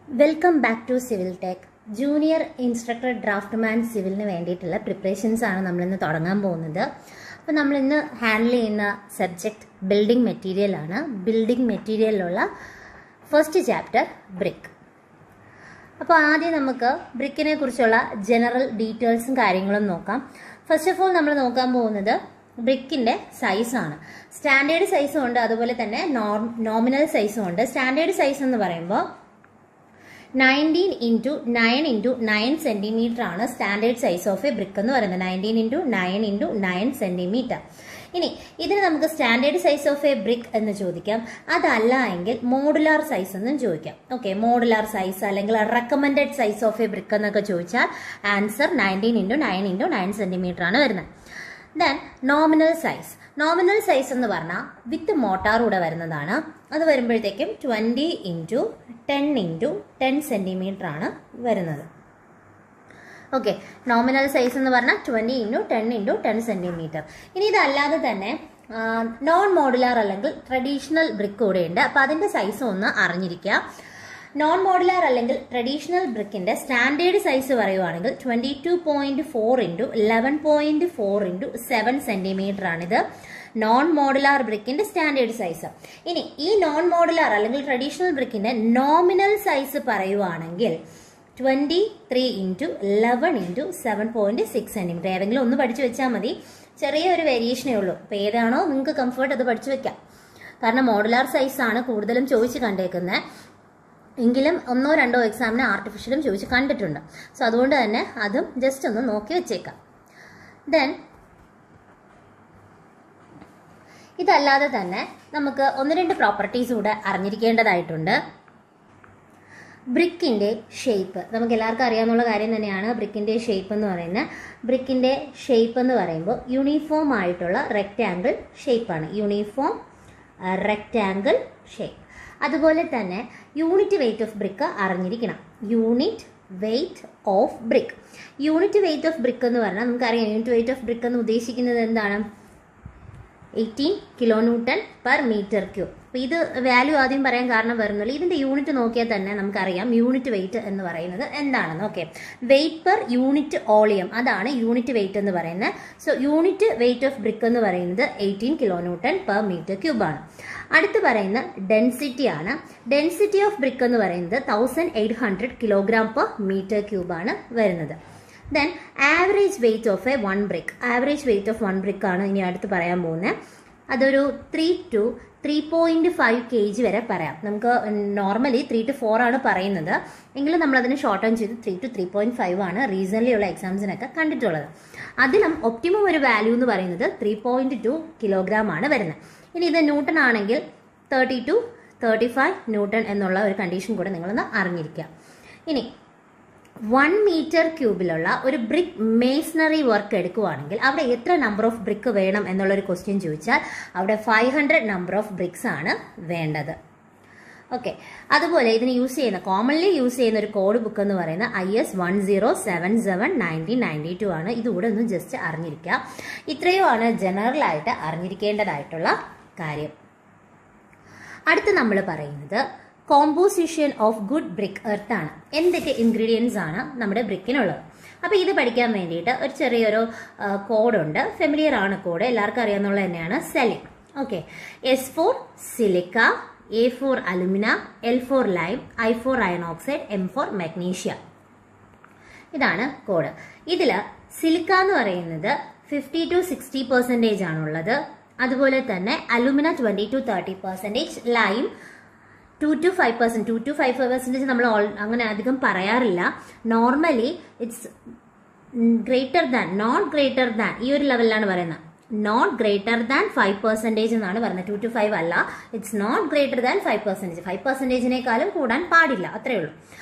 Welcome back to Civil Tech. Junior instructor draftsman സിവിലിന് വേണ്ടിയിട്ടുള്ള preparations ആണ് നമ്മളിന്ന് തുടങ്ങാൻ പോകുന്നത്. അപ്പോൾ നമ്മളിന്ന് ഹാൻഡിൽ ചെയ്യുന്ന സബ്ജക്റ്റ് ബിൽഡിംഗ് മെറ്റീരിയൽ ആണ്. ബിൽഡിംഗ് മെറ്റീരിയലിലുള്ള ഫസ്റ്റ് ചാപ്റ്റർ ബ്രിക്ക്. അപ്പോൾ ആദ്യം നമുക്ക് ബ്രിക്കിനെ കുറിച്ചുള്ള ജനറൽ ഡീറ്റെയിൽസും കാര്യങ്ങളും നോക്കാം. ഫസ്റ്റ് ഓഫ് ഓൾ നമ്മൾ നോക്കാൻ പോകുന്നത് ബ്രിക്കിൻ്റെ സൈസാണ്. സ്റ്റാൻഡേർഡ് സൈസും ഉണ്ട്, അതുപോലെ തന്നെ നോമിനൽ സൈസും ഉണ്ട്. സ്റ്റാൻഡേർഡ് സൈസ് എന്ന് പറയുമ്പോൾ 19 into 9 into 9 സെന്റിമീറ്റർ ആണ് standard size of A brick എന്ന് പറയുന്നത്. 19 into 9 into 9 സെന്റിമീറ്റർ. ഇനി ഇതിന് നമുക്ക് standard size of A brick എന്ന് ചോദിക്കാം, അതല്ല എങ്കിൽ മോഡുലാർ സൈസ് എന്നും ചോദിക്കാം. ഓക്കെ, മോഡുലാർ സൈസ് അല്ലെങ്കിൽ recommended size of A brick എന്നൊക്കെ ചോദിച്ചാൽ ആൻസർ 19 into 9 into 9 സെന്റിമീറ്റർ ആണ് വരുന്നത്. Then nominal size. Nominal size എന്ന് പറഞ്ഞാൽ വിത്ത് മോട്ടാർ കൂടെ വരുന്നതാണ്. അത് വരുമ്പോഴത്തേക്കും 20 into 10 into 10 സെന്റിമീറ്റർ ആണ് വരുന്നത്. ഓക്കെ, നോമിനൽ സൈസ് എന്ന് പറഞ്ഞാൽ 20 into 10 into 10 സെന്റിമീറ്റർ. ഇനി ഇതല്ലാതെ തന്നെ നോൺ മോഡുലാർ അല്ലെങ്കിൽ ട്രഡീഷണൽ ബ്രിക്ക് കൂടെ ഉണ്ട്. അപ്പോൾ അതിൻ്റെ സൈസ് ഒന്ന് അറിഞ്ഞിരിക്കുക. നോൺ മോഡുലാർ അല്ലെങ്കിൽ ട്രഡീഷണൽ ബ്രിക്കിന്റെ സ്റ്റാൻഡേർഡ് സൈസ് പറയുവാണെങ്കിൽ 22.4 into 11.4 into 7 സെന്റിമീറ്റർ ആണിത് നോൺ മോഡുലാർ ബ്രിക്കിന്റെ സ്റ്റാൻഡേർഡ് സൈസ്. ഇനി ഈ നോൺ മോഡുലാർ അല്ലെങ്കിൽ ട്രഡീഷണൽ ബ്രിക്കിന്റെ നോമിനൽ സൈസ് പറയുവാണെങ്കിൽ 23 into 11 into 7.6 സെന്റിമീറ്റർ. ഏതെങ്കിലും ഒന്ന് പഠിച്ചു വെച്ചാൽ മതി, ചെറിയൊരു വേരിയേഷനേ ഉള്ളൂ. അപ്പോൾ ഏതാണോ നിങ്ങൾക്ക് കംഫർട്ട് അത് പഠിച്ചു വെക്കാം. കാരണം മോഡുലാർ സൈസ് ആണ് കൂടുതലും ചോദിച്ച് കണ്ടേക്കുന്നത്. എങ്കിലും ഒന്നോ രണ്ടോ എക്സാമിന് ആർട്ടിഫിഷ്യലും ചോദിച്ച് കണ്ടിട്ടുണ്ട്. സോ അതുകൊണ്ട് തന്നെ അതും ജസ്റ്റ് ഒന്ന് നോക്കി വെച്ചേക്കാം. ദെൻ ഇതല്ലാതെ തന്നെ നമുക്ക് ഒന്ന് രണ്ട് പ്രോപ്പർട്ടീസ് കൂടെ അറിഞ്ഞിരിക്കേണ്ടതായിട്ടുണ്ട്. ബ്രിക്കിൻ്റെ ഷേപ്പ് നമുക്ക് എല്ലാവർക്കും അറിയാവുന്ന കാര്യം തന്നെയാണ്. ബ്രിക്കിൻ്റെ ഷേപ്പ് എന്ന് പറയുന്നത്, ബ്രിക്കിൻ്റെ ഷേപ്പ് എന്ന് പറയുമ്പോൾ യൂണിഫോം ആയിട്ടുള്ള റെക്റ്റാങ്കിൾ ഷേപ്പാണ്. Uniform rectangle shape. അതുപോലെ തന്നെ യൂണിറ്റ് വെയിറ്റ് ഓഫ് ബ്രിക്ക് അറിഞ്ഞിരിക്കണം. Unit weight of brick. Unit weight of brick എന്ന് പറഞ്ഞാൽ നമുക്കറിയാം, യൂണിറ്റ് വെയിറ്റ് ഓഫ് ബ്രിക്ക് എന്ന് ഉദ്ദേശിക്കുന്നത് എന്താണ്? 18 kN per meter cube. അപ്പോൾ ഇത് വാല്യൂ ആദ്യം പറയാൻ കാരണം വരുന്നില്ല, ഇതിൻ്റെ യൂണിറ്റ് നോക്കിയാൽ തന്നെ നമുക്കറിയാം യൂണിറ്റ് വെയിറ്റ് എന്ന് പറയുന്നത് എന്താണെന്ന്. Okay, wait per unit volume, അതാണ് യൂണിറ്റ് വെയിറ്റ് എന്ന് പറയുന്നത്. So unit weight of brick എന്ന് പറയുന്നത് 18 kN per meter cube ആണ്. അടുത്ത് പറയുന്ന ഡെൻസിറ്റി ആണ്. ഡെൻസിറ്റി ഓഫ് ബ്രിക്ക് എന്ന് പറയുന്നത് 1800 kilogram per meter cube ആണ് വരുന്നത്. Then average weight of A one brick. Average weight of one brick ആണ് ഇനി അടുത്ത് പറയാൻ പോകുന്നത്. അതൊരു 3 to 3.5 kg വരെ പറയാം. നമുക്ക് നോർമലി 3 to 4 ആണ് പറയുന്നത്, എങ്കിലും നമ്മളതിന് ഷോർട്ട് ടേൺ ചെയ്ത് 3 to 3.5 ആണ് റീസെൻ്റ്ലി ഉള്ള എക്സാംസിനൊക്കെ കണ്ടിട്ടുള്ളത്. അതിലും ഒപ്റ്റിമം ഒരു വാല്യൂ എന്ന് പറയുന്നത് 3.2 kilogram ആണ് വരുന്നത്. ഇനി ഇത് ന്യൂട്ടൺ ആണെങ്കിൽ 30 to 35 ന്യൂട്ടൺ എന്നുള്ള ഒരു കണ്ടീഷൻ കൂടെ നിങ്ങളൊന്ന് അറിഞ്ഞിരിക്കുക. ഇനി 1 meter ക്യൂബിലുള്ള ഒരു ബ്രിക്ക് മേസണറി വർക്ക് എടുക്കുവാണെങ്കിൽ അവിടെ എത്ര നമ്പർ ഓഫ് ബ്രിക്ക് വേണം എന്നുള്ളൊരു ക്വസ്റ്റ്യൻ ചോദിച്ചാൽ അവിടെ 500 നമ്പർ ഓഫ് ബ്രിക്സ് ആണ് വേണ്ടത്. ഓക്കെ, അതുപോലെ ഇതിന് കോമൺലി യൂസ് ചെയ്യുന്ന ഒരു കോഡ് ബുക്ക് എന്ന് പറയുന്നത് IS 1077/1992 ആണ്. ഇതുകൂടെ ഒന്ന് ജസ്റ്റ് അറിഞ്ഞിരിക്കുക. ഇത്രയുമാണ് ജനറൽ ആയിട്ട് അറിഞ്ഞിരിക്കേണ്ടതായിട്ടുള്ള കാര്യം. അടുത്ത് നമ്മൾ പറയുന്നത് composition of good brick earth ആണ്. എന്തൊക്കെ ഇൻഗ്രീഡിയൻസ് ആണ് നമ്മുടെ ബ്രിക്കിനുള്ളത്? അപ്പോൾ ഇത് പഠിക്കാൻ വേണ്ടിയിട്ട് ഒരു ചെറിയൊരു കോഡുണ്ട്. ഫെമിലിയർ ആണ് കോഡ്, എല്ലാവർക്കും അറിയാവുന്നത് തന്നെയാണ്. Celine. Okay, S for silica, A for alumina, L for lime, I for iron oxide, M for magnesia. ഇതാണ് കോഡ്. ഇതിൽ സിലിക്ക എന്ന് പറയുന്നത് 50 to 60% ആണുള്ളത്. അതുപോലെ തന്നെ അലുമിന 20 to 30%, ലൈം 2 to 5% നമ്മൾ അങ്ങനെ അധികം പറയാറില്ല. Normally it's greater than, not greater than, ഈ ഒരു ലെവലിലാണ് പറയുന്നത്. നോട്ട് ഗ്രേറ്റർ ദാൻ 5% എന്നാണ് പറയുന്നത്. 2 to 5 അല്ല, ഇറ്റ്സ് നോട്ട് ഗ്രേറ്റർ ദാൻ 5%. 5%-നേക്കാളും കൂടാൻ പാടില്ല, അത്രയേ ഉള്ളൂ.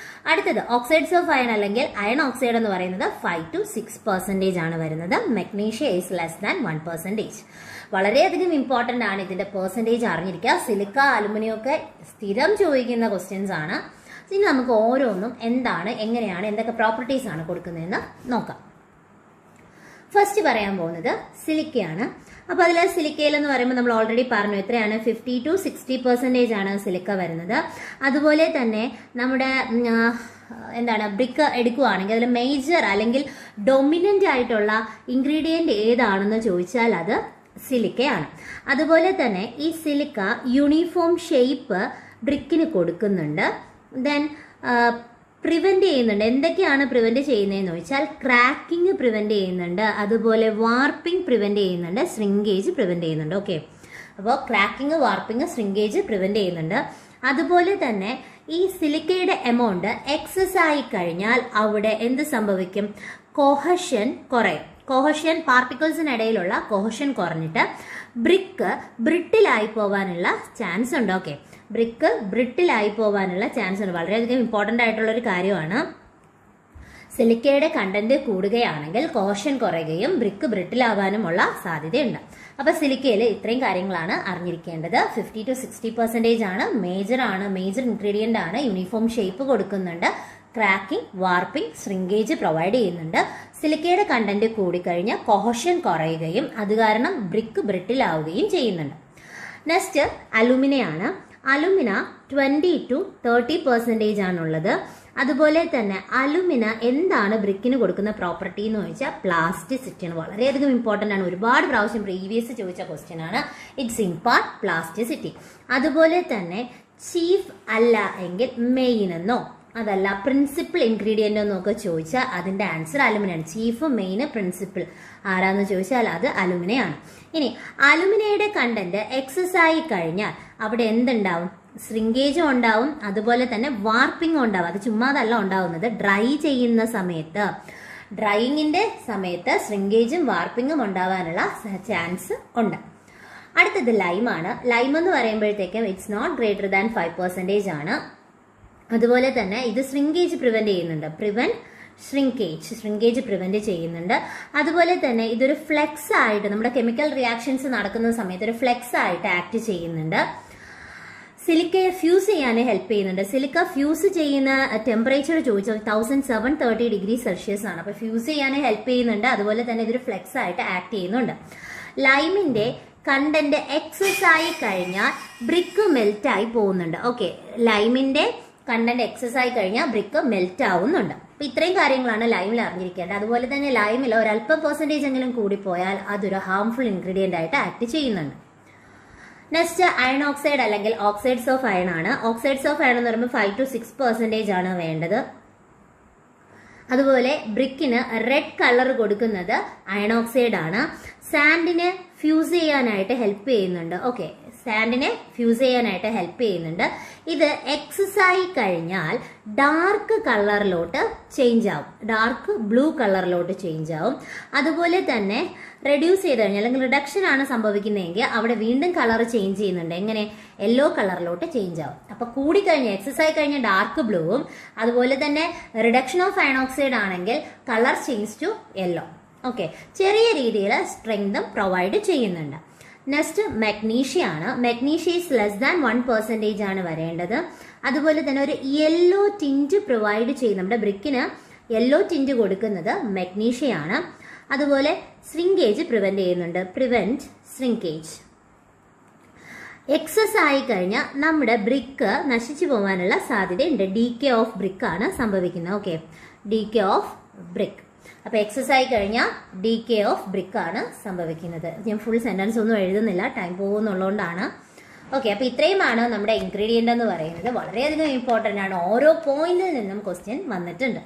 അടുത്തത് ഓക്സൈഡ്സ് ഓഫ് അയൺ അല്ലെങ്കിൽ അയൺ ഓക്സൈഡ് എന്ന് പറയുന്നത് 5 to 6% ആണ് വരുന്നത്. Magnesia is less than 1%. വളരെയധികം ഇമ്പോർട്ടൻ്റ് ആണ് ഇതിൻ്റെ പെർസെൻറ്റേജ് അറിഞ്ഞിരിക്കുക. സിലിക്ക, അലുമിനിയം ഒക്കെ സ്ഥിരം ചോദിക്കുന്ന ക്വസ്റ്റ്യൻസ് ആണ്. ഇനി നമുക്ക് ഓരോന്നും എന്താണ്, എങ്ങനെയാണ്, എന്തൊക്കെ പ്രോപ്പർട്ടീസ് ആണ് കൊടുക്കുന്നതെന്ന് നോക്കാം. ഫസ്റ്റ് പറയാൻ പോകുന്നത് സിലിക്കയാണ്. അപ്പോൾ അതിൽ സിലിക്കയിൽ എന്ന് പറയുമ്പോൾ നമ്മൾ ഓൾറെഡി പറഞ്ഞു എത്രയാണ് 50 to 60% ആണ് സിലിക്ക വരുന്നത്. അതുപോലെ തന്നെ നമ്മുടെ ബ്രിക്ക് എടുക്കുകയാണെങ്കിൽ അതിൽ മേജർ അല്ലെങ്കിൽ ഡൊമിനന്റ് ആയിട്ടുള്ള ഇൻഗ്രീഡിയന്റ് ഏതാണെന്ന് ചോദിച്ചാൽ അത് സിലിക്കയാണ്. അതുപോലെ തന്നെ ഈ സിലിക്ക യൂണിഫോം ഷേപ്പ് ബ്രിക്കിന് കൊടുക്കുന്നുണ്ട്. ദെൻ പ്രിവെന്റ് ചെയ്യുന്നുണ്ട്. എന്തൊക്കെയാണ് പ്രിവെന്റ് ചെയ്യുന്നതെന്ന് ചോദിച്ചാൽ ക്രാക്കിംഗ് പ്രിവെന്റ് ചെയ്യുന്നുണ്ട്, അതുപോലെ വാർപ്പിംഗ് പ്രിവെന്റ് ചെയ്യുന്നുണ്ട്, ശ്രിങ്കേജ് പ്രിവെന്റ് ചെയ്യുന്നുണ്ട്. ഓക്കെ, അപ്പോൾ ക്രാക്കിംഗ്, വാർപ്പിംഗ്, ശ്രിങ്കേജ് പ്രിവെന്റ് ചെയ്യുന്നുണ്ട്. അതുപോലെ തന്നെ ഈ സിലിക്കയുടെ എമൗണ്ട് എക്സസ് ആയി കഴിഞ്ഞാൽ അവിടെ എന്ത് സംഭവിക്കും? കൊഹഷൻ കുറയും. കൊഹഷൻ പാർട്ടിക്കിൾസിനിടയിലുള്ള കൊഹഷൻ കുറഞ്ഞിട്ട് ബ്രിക്ക് ബ്രിട്ടിലായി പോകാനുള്ള ചാൻസ് ഉണ്ട്. ഓക്കെ, ബ്രിക്ക് ബ്രിട്ടിലായി പോകാനുള്ള ചാൻസ് ഉണ്ട്. വളരെയധികം ഇമ്പോർട്ടൻ്റ് ആയിട്ടുള്ള ഒരു കാര്യമാണ്. സിലിക്കയുടെ കണ്ടന്റ് കൂടുകയാണെങ്കിൽ കോഷൻ കുറയുകയും ബ്രിക്ക് ബ്രിട്ടിലാവാനുമുള്ള സാധ്യതയുണ്ട്. അപ്പൊ സിലിക്കയിൽ ഇത്രയും കാര്യങ്ങളാണ് അറിഞ്ഞിരിക്കേണ്ടത്. 50 to 60% ആണ്, മേജർ ഇൻഗ്രീഡിയന്റ് ആണ്, യൂണിഫോം ഷേപ്പ് കൊടുക്കുന്നുണ്ട്, ക്രാക്കിംഗ്, വാർപ്പിംഗ്, ശ്രിങ്കേജ് പ്രൊവൈഡ് ചെയ്യുന്നുണ്ട്. സിലിക്കയുടെ കണ്ടന്റ് കൂടിക്കഴിഞ്ഞാൽ കൊഹഷൻ കുറയുകയും അത് കാരണം ബ്രിക്ക് ബ്രിട്ടിലാവുകയും ചെയ്യുന്നുണ്ട്. നെക്സ്റ്റ് അലുമിനയാണ്. അലുമിന 20 to 30% ആണുള്ളത്. അതുപോലെ തന്നെ അലുമിന എന്താണ് ബ്രിക്കിന് കൊടുക്കുന്ന പ്രോപ്പർട്ടി എന്ന് ചോദിച്ചാൽ പ്ലാസ്റ്റിസിറ്റിയാണ്. വളരെയധികം ഇമ്പോർട്ടൻ്റ് ആണ്. ഒരുപാട് പ്രാവശ്യം പ്രീവിയസ് ചോദിച്ച ക്വസ്റ്റ്യൻ ആണ്. It's impart plasticity. അതുപോലെ തന്നെ ചീഫ് അല്ല എങ്കിൽ മെയിൻ എന്നോ അതല്ല പ്രിൻസിപ്പിൾ ഇൻഗ്രീഡിയൻ്റ് എന്നൊക്കെ ചോദിച്ചാൽ അതിൻ്റെ ആൻസർ അലുമിനയാണ്. ചീഫ്, മെയിൻ, പ്രിൻസിപ്പിൾ ആരാന്ന് ചോദിച്ചാൽ അത് അലുമിനയാണ്. ഇനി അലുമിനയുടെ കണ്ടന്റ് എക്സസ് ആയി കഴിഞ്ഞാൽ അവിടെ എന്തുണ്ടാവും? ശ്രിങ്കേജും ഉണ്ടാവും, അതുപോലെ തന്നെ വാർപ്പിംഗും ഉണ്ടാവും. അത് ചുമ്മാതല്ല ഉണ്ടാവുന്നത്, ഡ്രൈ ചെയ്യുന്ന സമയത്ത്, ഡ്രൈയിങ്ങിന്റെ സമയത്ത് ശ്രിങ്കേജും വാർപ്പിംഗും ഉണ്ടാവാനുള്ള ചാൻസ് ഉണ്ട്. അടുത്തത് ലൈമാണ്. ലൈം എന്ന് പറയുമ്പോഴത്തേക്കും ഇറ്റ്സ് നോട്ട് ഗ്രേറ്റർ ദാൻ 5% ആണ്. അതുപോലെ തന്നെ ഇത് ശ്രിങ്കേജ് പ്രിവെന്റ് ചെയ്യുന്നുണ്ട്. ശ്രിങ്കേജ് പ്രിവെന്റ് ചെയ്യുന്നുണ്ട്. അതുപോലെ തന്നെ ഇതൊരു ഫ്ലെക്സ് ആയിട്ട് നമ്മുടെ കെമിക്കൽ റിയാക്ഷൻസ് നടക്കുന്ന സമയത്ത് ഒരു ഫ്ലെക്സ് ആയിട്ട് ആക്ട് ചെയ്യുന്നുണ്ട്. സിലിക്കയെ ഫ്യൂസ് ചെയ്യാൻ ഹെൽപ്പ് ചെയ്യുന്നുണ്ട്. സിലിക്ക ഫ്യൂസ് ചെയ്യുന്ന ടെമ്പറേച്ചർ ചോദിച്ചാൽ 1730°C ആണ്. അപ്പൊ ഫ്യൂസ് ചെയ്യാൻ ഹെൽപ്പ് ചെയ്യുന്നുണ്ട്. അതുപോലെ തന്നെ ഇതൊരു ഫ്ലെക്സ് ആയിട്ട് ആക്ട് ചെയ്യുന്നുണ്ട്. ലൈമിന്റെ കണ്ടന്റ് എക്സസ് ആയി കഴിഞ്ഞാൽ ബ്രിക്ക് മെൽറ്റ് ആയി പോകുന്നുണ്ട്. ഓക്കെ, ലൈമിന്റെ കണ്ടന്റ് എക്സസ് ആയി കഴിഞ്ഞാൽ ബ്രിക്ക് മെൽറ്റ് ആവുന്നുണ്ട്. അപ്പൊ ഇത്രയും കാര്യങ്ങളാണ് ലൈമിൽ അറിഞ്ഞിരിക്കേണ്ടത്. അതുപോലെ തന്നെ ലൈമിൽ ഒരല്പം പെർസെന്റേജ് എങ്കിലും കൂടിപ്പോയാൽ അതൊരു ഹാർംഫുൾ ഇൻഗ്രീഡിയന്റ് ആയിട്ട് ആക്ട് ചെയ്യുന്നുണ്ട്. നെക്സ്റ്റ് അയൺ ഓക്സൈഡ് അല്ലെങ്കിൽ ഓക്സൈഡ്സ് ഓഫ് അയൺ ആണ്. ഓക്സൈഡ്സ് ഓഫ് അയൺ എന്ന് പറയുമ്പോൾ 5 to 6% ആണ് വേണ്ടത്. അതുപോലെ ബ്രിക്കിന് റെഡ് കളർ കൊടുക്കുന്നത് അയൺ ഓക്സൈഡ് ആണ്. സാൻഡിനെ ഫ്യൂസ് ചെയ്യാനായിട്ട് ഹെൽപ്പ് ചെയ്യുന്നുണ്ട്. ഓക്കെ, സാൻഡിനെ ഫ്യൂസ് ചെയ്യാനായിട്ട് ഹെൽപ്പ് ചെയ്യുന്നുണ്ട്. ഇത് എക്സസ് ആയി കഴിഞ്ഞാൽ ഡാർക്ക് കളറിലോട്ട് ചേഞ്ച് ആവും, ഡാർക്ക് ബ്ലൂ കളറിലോട്ട് ചേഞ്ച് ആവും. അതുപോലെ തന്നെ റെഡ്യൂസ് ചെയ്ത് കഴിഞ്ഞാൽ അല്ലെങ്കിൽ റിഡക്ഷൻ ആണ് സംഭവിക്കുന്നതെങ്കിൽ അവിടെ വീണ്ടും കളർ ചേഞ്ച് ചെയ്യുന്നുണ്ട്. എങ്ങനെ? യെല്ലോ കളറിലോട്ട് ചേഞ്ച് ആവും. അപ്പൊ കൂടിക്കഴിഞ്ഞാൽ എക്സസ് ആയി കഴിഞ്ഞാൽ ഡാർക്ക് ബ്ലൂവും, അതുപോലെ തന്നെ റിഡക്ഷൻ ഓഫ് അയൺ ഓക്സൈഡ് ആണെങ്കിൽ colour change to yellow. Okay, ചെറിയ രീതിയിൽ സ്ട്രെങ്തും പ്രൊവൈഡ് ചെയ്യുന്നുണ്ട്. നെക്സ്റ്റ് മഗ്നീഷ്യ ആണ്. മഗ്നീഷ്യ ഈസ് ലെസ് ദാൻ 1% ആണ് വരേണ്ടത്. അതുപോലെ തന്നെ ഒരു യെല്ലോ ടിന്റ് പ്രൊവൈഡ് ചെയ്യും. നമ്മുടെ ബ്രിക്കിന് യെല്ലോ ടിന്റ് കൊടുക്കുന്നത് മഗ്നീഷ്യ ആണ്. അതുപോലെ ശ്രിങ്കേജ് പ്രിവെന്റ് ചെയ്യുന്നുണ്ട്. Prevent shrinkage. എക്സസ് ആയി കഴിഞ്ഞാൽ നമ്മുടെ ബ്രിക്ക് നശിച്ചു പോകാനുള്ള സാധ്യതയുണ്ട്. ഡീകേ ഓഫ് ബ്രിക്ക് ആണ് സംഭവിക്കുന്നത്. Okay, decay of brick. അപ്പൊ എക്സസ് ആയി കഴിഞ്ഞാൽ ഡീകേ ഓഫ് ബ്രിക്ക് ആണ് സംഭവിക്കുന്നത്. ഞാൻ ഫുൾ സെന്റൻസ് ഒന്നും എഴുതുന്നില്ല, ടൈം പോകുന്നുള്ളതുകൊണ്ടാണ്. ഓക്കെ, അപ്പൊ ഇത്രയുമാണ് നമ്മുടെ ഇൻഗ്രീഡിയന്റ് എന്ന് പറയുന്നത്. വളരെയധികം ഇമ്പോർട്ടന്റ് ആണ്. ഓരോ പോയിന്റിൽ നിന്നും ക്വസ്റ്റ്യൻ വന്നിട്ടുണ്ട്.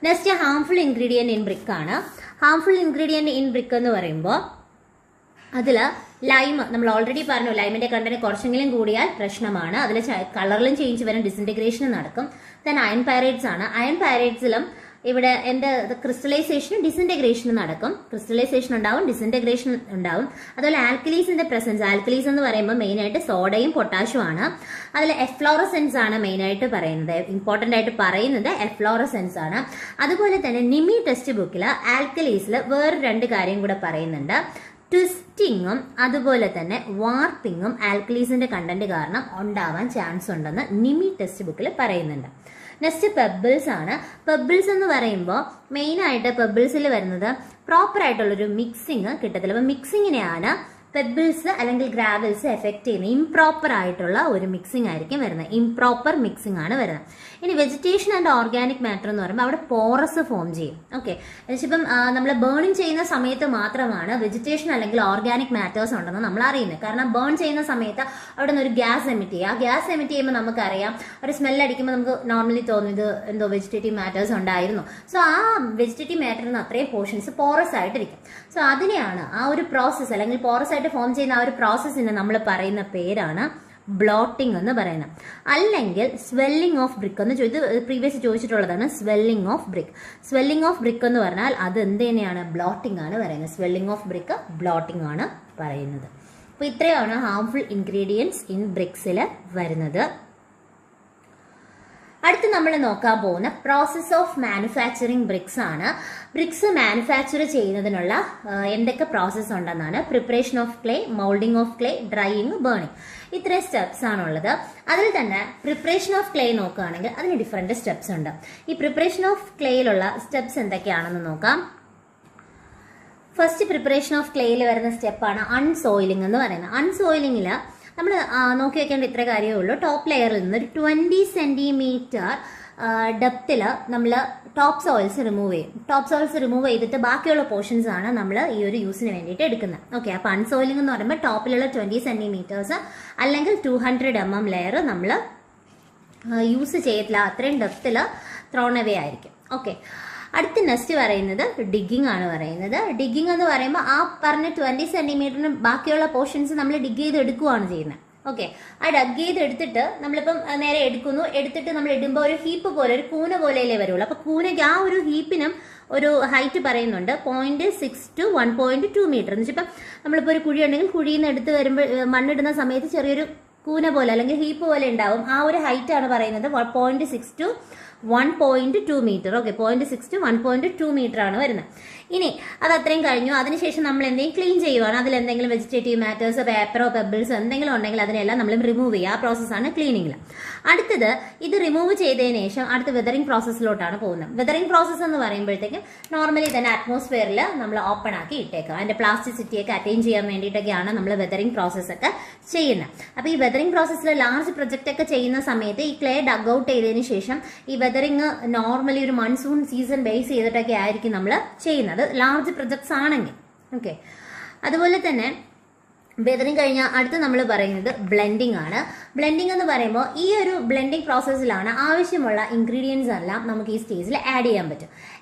Next harmful ingredient in brick ആണ്. ഹാർംഫുൾ ഇൻഗ്രീഡിയന്റ് ഇൻ ബ്രിക്ക് എന്ന് പറയുമ്പോൾ അതിൽ ലൈം നമ്മൾ ഓൾറെഡി പറഞ്ഞു. ലൈമിന്റെ കണ്ടന്റ് കുറച്ചെങ്കിലും കൂടിയാൽ പ്രശ്നമാണ്. അതിൽ കളറിലും ചേഞ്ച് വരും, ഡിസിൻറ്റഗ്രേഷൻ നടക്കും. ദെൻ അയൺ പൈറൈറ്റ്സ് ആണ്. അയൺ പൈറൈറ്റ്സിലും ഇവിടെ എന്റെ ക്രിസ്റ്റലൈസേഷനും ഡിസിൻറ്റഗ്രേഷനും നടക്കും. ക്രിസ്റ്റലൈസേഷൻ ഉണ്ടാവും, ഡിസിൻറ്റഗ്രേഷൻ ഉണ്ടാവും. അതുപോലെ ആൽക്കലീസിന്റെ പ്രസൻസ്. ആൽക്കലീസ് എന്ന് പറയുമ്പോൾ മെയിൻ ആയിട്ട് സോഡയും പൊട്ടാഷും ആണ്. അതിൽ എഫ്ലോറസെൻസ് ആണ് മെയിൻ ആയിട്ട് പറയുന്നത്. ഇമ്പോർട്ടന്റ് ആയിട്ട് പറയുന്നത് എഫ്ലോറസെൻസ് ആണ്. അതുപോലെ തന്നെ നിമി ടെക്സ്റ്റ് ബുക്കിൽ ആൽക്കലീസിൽ വേറെ 2 കാര്യം കൂടെ പറയുന്നുണ്ട്. ട്വിസ്റ്റിങ്ങും അതുപോലെ തന്നെ വാർപ്പിങ്ങും ആൽക്കലീസിന്റെ കണ്ടന്റ് കാരണം ഉണ്ടാവാൻ ചാൻസ് ഉണ്ടെന്ന് നിമി ടെക്സ്റ്റ് ബുക്കിൽ പറയുന്നുണ്ട്. നെക്സ്റ്റ് പെബിൾസ് ആണ്. പെബിൾസ് എന്ന് പറയുമ്പോൾ മെയിൻ ആയിട്ട് പെബിൾസിൽ വരുന്നത് പ്രോപ്പർ ആയിട്ടുള്ളൊരു മിക്സിങ് കിട്ടത്തില്ല. അപ്പൊ മിക്സിങ്ങിനെയാണ് പെബിൾസ് അല്ലെങ്കിൽ ഗ്രാവൽസ് എഫക്ട് ചെയ്യുന്ന ഇംപ്രോപ്പർ ആയിട്ടുള്ള ഒരു മിക്സിംഗ് ആയിരിക്കും വരുന്നത്. ഇംപ്രോപ്പർ മിക്സിംഗ് ആണ് വരുന്നത്. ഇനി വെജിറ്റേഷൻ ആൻഡ് ഓർഗാനിക് മാറ്റർ എന്ന് പറയുമ്പോൾ അവിടെ പോറസ് ഫോം ചെയ്യും. ഓക്കെ, ഇപ്പം നമ്മൾ ബേണിംഗ് ചെയ്യുന്ന സമയത്ത് മാത്രമാണ് വെജിറ്റേഷൻ അല്ലെങ്കിൽ ഓർഗാനിക് മാറ്റേഴ്സ് ഉണ്ടെന്ന് നമ്മൾ അറിയുന്നത്. കാരണം ബേൺ ചെയ്യുന്ന സമയത്ത് അവിടെ നിന്ന് ഒരു ഗ്യാസ് എമിറ്റ് ചെയ്യുക. ആ ഗ്യാസ് എമിറ്റ് ചെയ്യുമ്പോൾ നമുക്കറിയാം ഒരു സ്മെല്ല് അടിക്കുമ്പോൾ നമുക്ക് നോർമലി തോന്നും ഇത് എന്തോ വെജിറ്റേറ്റീവ് മാറ്റേഴ്സ് ഉണ്ടായിരുന്നു. സോ ആ വെജിറ്റേറ്റീവ് മാറ്ററിന് അത്രയും പോർഷൻസ് പോറസ് ആയിട്ടിരിക്കും. സോ അതിനെയാണ് ആ ഒരു പ്രോസസ്സ് അല്ലെങ്കിൽ പോറസ് ആയിട്ട് ഫോം ചെയ്യുന്ന ആ ഒരു പ്രോസസ്സിനെ നമ്മൾ പറയുന്ന പേരാണ് ബ്ലോട്ടിംഗ് എന്ന് പറയുന്നത്. അല്ലെങ്കിൽ സ്വെല്ലിംഗ് ഓഫ് ബ്രിക്ക് എന്ന് ഇത് പ്രീവിയസ് ചോദിച്ചിട്ടുള്ളതാണ്. Swelling of brick. Swelling of brick എന്ന് പറഞ്ഞാൽ അത് എന്ത് തന്നെയാണ്? ബ്ലോട്ടിംഗ് ആണ് പറയുന്നത്. സ്വെല്ലിംഗ് ഓഫ് ബ്രിക്ക് ബ്ലോട്ടിംഗ് ആണ് പറയുന്നത്. അപ്പൊ ഇത്രയാണ് ഹാർംഫുൾ ഇൻഗ്രീഡിയൻസ് ഇൻ ബ്രിക്സിൽ വരുന്നത്. അടുത്ത് നമ്മൾ നോക്കാൻ പോകുന്ന പ്രോസസ് ഓഫ് മാനുഫാക്ചറിങ് ബ്രിക്സ് ആണ്. ബ്രിക്സ് മാനുഫാക്ചർ ചെയ്യുന്നതിനുള്ള എന്തൊക്കെ പ്രോസസ്സ് ഉണ്ടെന്നാണ്. Preparation of clay, moulding of clay, drying, burning. ഇത്രയും സ്റ്റെപ്സ് ആണുള്ളത്. അതിൽ തന്നെ പ്രിപ്പറേഷൻ ഓഫ് ക്ലേ നോക്കുകയാണെങ്കിൽ അതിന് ഡിഫറെന്റ് സ്റ്റെപ്സ് ഉണ്ട്. ഈ പ്രിപ്പറേഷൻ ഓഫ് ക്ലേയിലുള്ള സ്റ്റെപ്സ് എന്തൊക്കെയാണെന്ന് നോക്കാം. ഫസ്റ്റ് പ്രിപ്പറേഷൻ ഓഫ് ക്ലേയിൽ വരുന്ന സ്റ്റെപ്പാണ് അൺസോയിലിംഗ് എന്ന് പറയുന്നത്. അൺസോയിലിംഗിൽ നമ്മൾ നോക്കി വെക്കേണ്ട ഇത്ര കാര്യമേ ഉള്ളൂ. ടോപ്പ് ലെയറിൽ നിന്ന് ഒരു 20 സെന്റിമീറ്റർ ഡെപ്തിൽ നമ്മൾ ടോപ്പ് സോയിൽസ് റിമൂവ് ചെയ്യും. ടോപ്പ് സോയിൽസ് റിമൂവ് ചെയ്തിട്ട് ബാക്കിയുള്ള പോർഷൻസ് ആണ് നമ്മൾ ഈ ഒരു യൂസിന് വേണ്ടിയിട്ട് എടുക്കുന്നത്. ഓക്കെ, അപ്പൊ അൺസോയിലിംഗ് എന്ന് പറയുമ്പോൾ ടോപ്പിലുള്ള 20 സെന്റിമീറ്റേഴ്സ് അല്ലെങ്കിൽ 200 mm ലെയർ നമ്മൾ യൂസ് ചെയ്യത്തില്ല. അത്രയും ഡെപ്തിൽ ത്രോൺ അവേ ആയിരിക്കും. ഓക്കെ, അടുത്ത നെക്സ്റ്റ് പറയുന്നത് ഡിഗിങ് ആണ് പറയുന്നത്. ഡിഗിങ് എന്ന് പറയുമ്പോൾ ആ പറഞ്ഞ 20 സെന്റിമീറ്ററിന് ബാക്കിയുള്ള പോർഷൻസ് നമ്മൾ ഡിഗ് ചെയ്ത് എടുക്കുകയാണ് ചെയ്യുന്നത്. ഓക്കെ, ആ ഡഗ് ചെയ്ത് എടുത്തിട്ട് നമ്മളിപ്പം നേരെ എടുത്തിട്ട് നമ്മൾ ഇടുമ്പോൾ ഒരു ഹീപ്പ് പോലെ ഒരു കൂന പോലെയല്ലേ വരുള്ളൂ. അപ്പൊ കൂനയ്ക്ക് ആ ഒരു ഹീപ്പിനും ഒരു ഹൈറ്റ് പറയുന്നുണ്ട് 0.6 to 1.2 മീറ്റർ എന്ന് വെച്ചാൽ നമ്മളിപ്പോൾ ഒരു കുഴി ഉണ്ടെങ്കിൽ കുഴിയിൽ നിന്ന് എടുത്ത് വരുമ്പോൾ മണ്ണിടുന്ന സമയത്ത് ചെറിയൊരു കൂന പോലെ അല്ലെങ്കിൽ ഹീപ്പ് പോലെ ഉണ്ടാവും. ആ ഒരു ഹൈറ്റ് ആണ് പറയുന്നത് 0.6 to 1.2 metre. Okay, 0.6 to 1.2 metre ആണ് വരുന്നത്. ഇനി അത് അത്രയും കഴിഞ്ഞു. അതിനുശേഷം നമ്മൾ എന്തെങ്കിലും ക്ലീൻ ചെയ്യുവാണ്. അതിൽ എന്തെങ്കിലും വെജിറ്റേറ്റീവ് മാറ്റേഴ്സ്, പേപ്പറോ പെബിൾസ് എന്തെങ്കിലും ഉണ്ടെങ്കിൽ അതിനെല്ലാം നമ്മൾ റിമൂവ് ചെയ്യുക. ആ പ്രോസസ്സാണ് ക്ലീനിങ്ങിൽ. അടുത്തത് ഇത് റിമൂവ് ചെയ്തതിനു ശേഷം അടുത്ത വെതറിംഗ് പ്രോസസ്സിലോട്ടാണ് പോകുന്നത്. വെതറിംഗ് പ്രോസസ്സ് എന്ന് പറയുമ്പോഴത്തേക്കും നോർമലി തന്നെ അറ്റ്മോസ്ഫിയറിൽ നമ്മൾ ഓപ്പൺ ആക്കി ഇട്ടേക്കുക. അതിന്റെ പ്ലാസ്റ്റിസിറ്റിയൊക്കെ അറ്റൈൻ ചെയ്യാൻ വേണ്ടിയിട്ടൊക്കെയാണ് നമ്മൾ വെതറിംഗ് പ്രോസസ്സ് ഒക്കെ ചെയ്യുന്നത്. അപ്പൊ ഈ വെതറിംഗ് പ്രോസസ്സിൽ ലാർജ് പ്രൊജക്റ്റ് ഒക്കെ ചെയ്യുന്ന സമയത്ത് ഈ ക്ലേ ഡഗ് ഔട്ട് ചെയ്തതിനു ശേഷം ഈ വെതറിംഗ് നോർമലി ഒരു മൺസൂൺ സീസൺ ബേസ് ചെയ്തിട്ടൊക്കെ ആയിരിക്കും നമ്മൾ ചെയ്യുന്നത്, ലാർജ് പ്രൊജക്ട്സ് ആണെങ്കിൽ. ഓക്കെ, അതുപോലെ തന്നെ വെതറിംഗ് കഴിഞ്ഞാൽ അടുത്ത് നമ്മൾ പറയുന്നത് ബ്ലെൻഡിങ് ആണ്. ബ്ലെൻഡിങ് എന്ന് പറയുമ്പോൾ ഈ ഒരു ബ്ലെൻഡിങ് പ്രോസസ്സിലാണ് ആവശ്യമുള്ള ഇൻഗ്രീഡിയൻസ് എല്ലാം നമുക്ക് ഈ സ്റ്റേജിൽ ആഡ് ചെയ്യാൻ പറ്റും.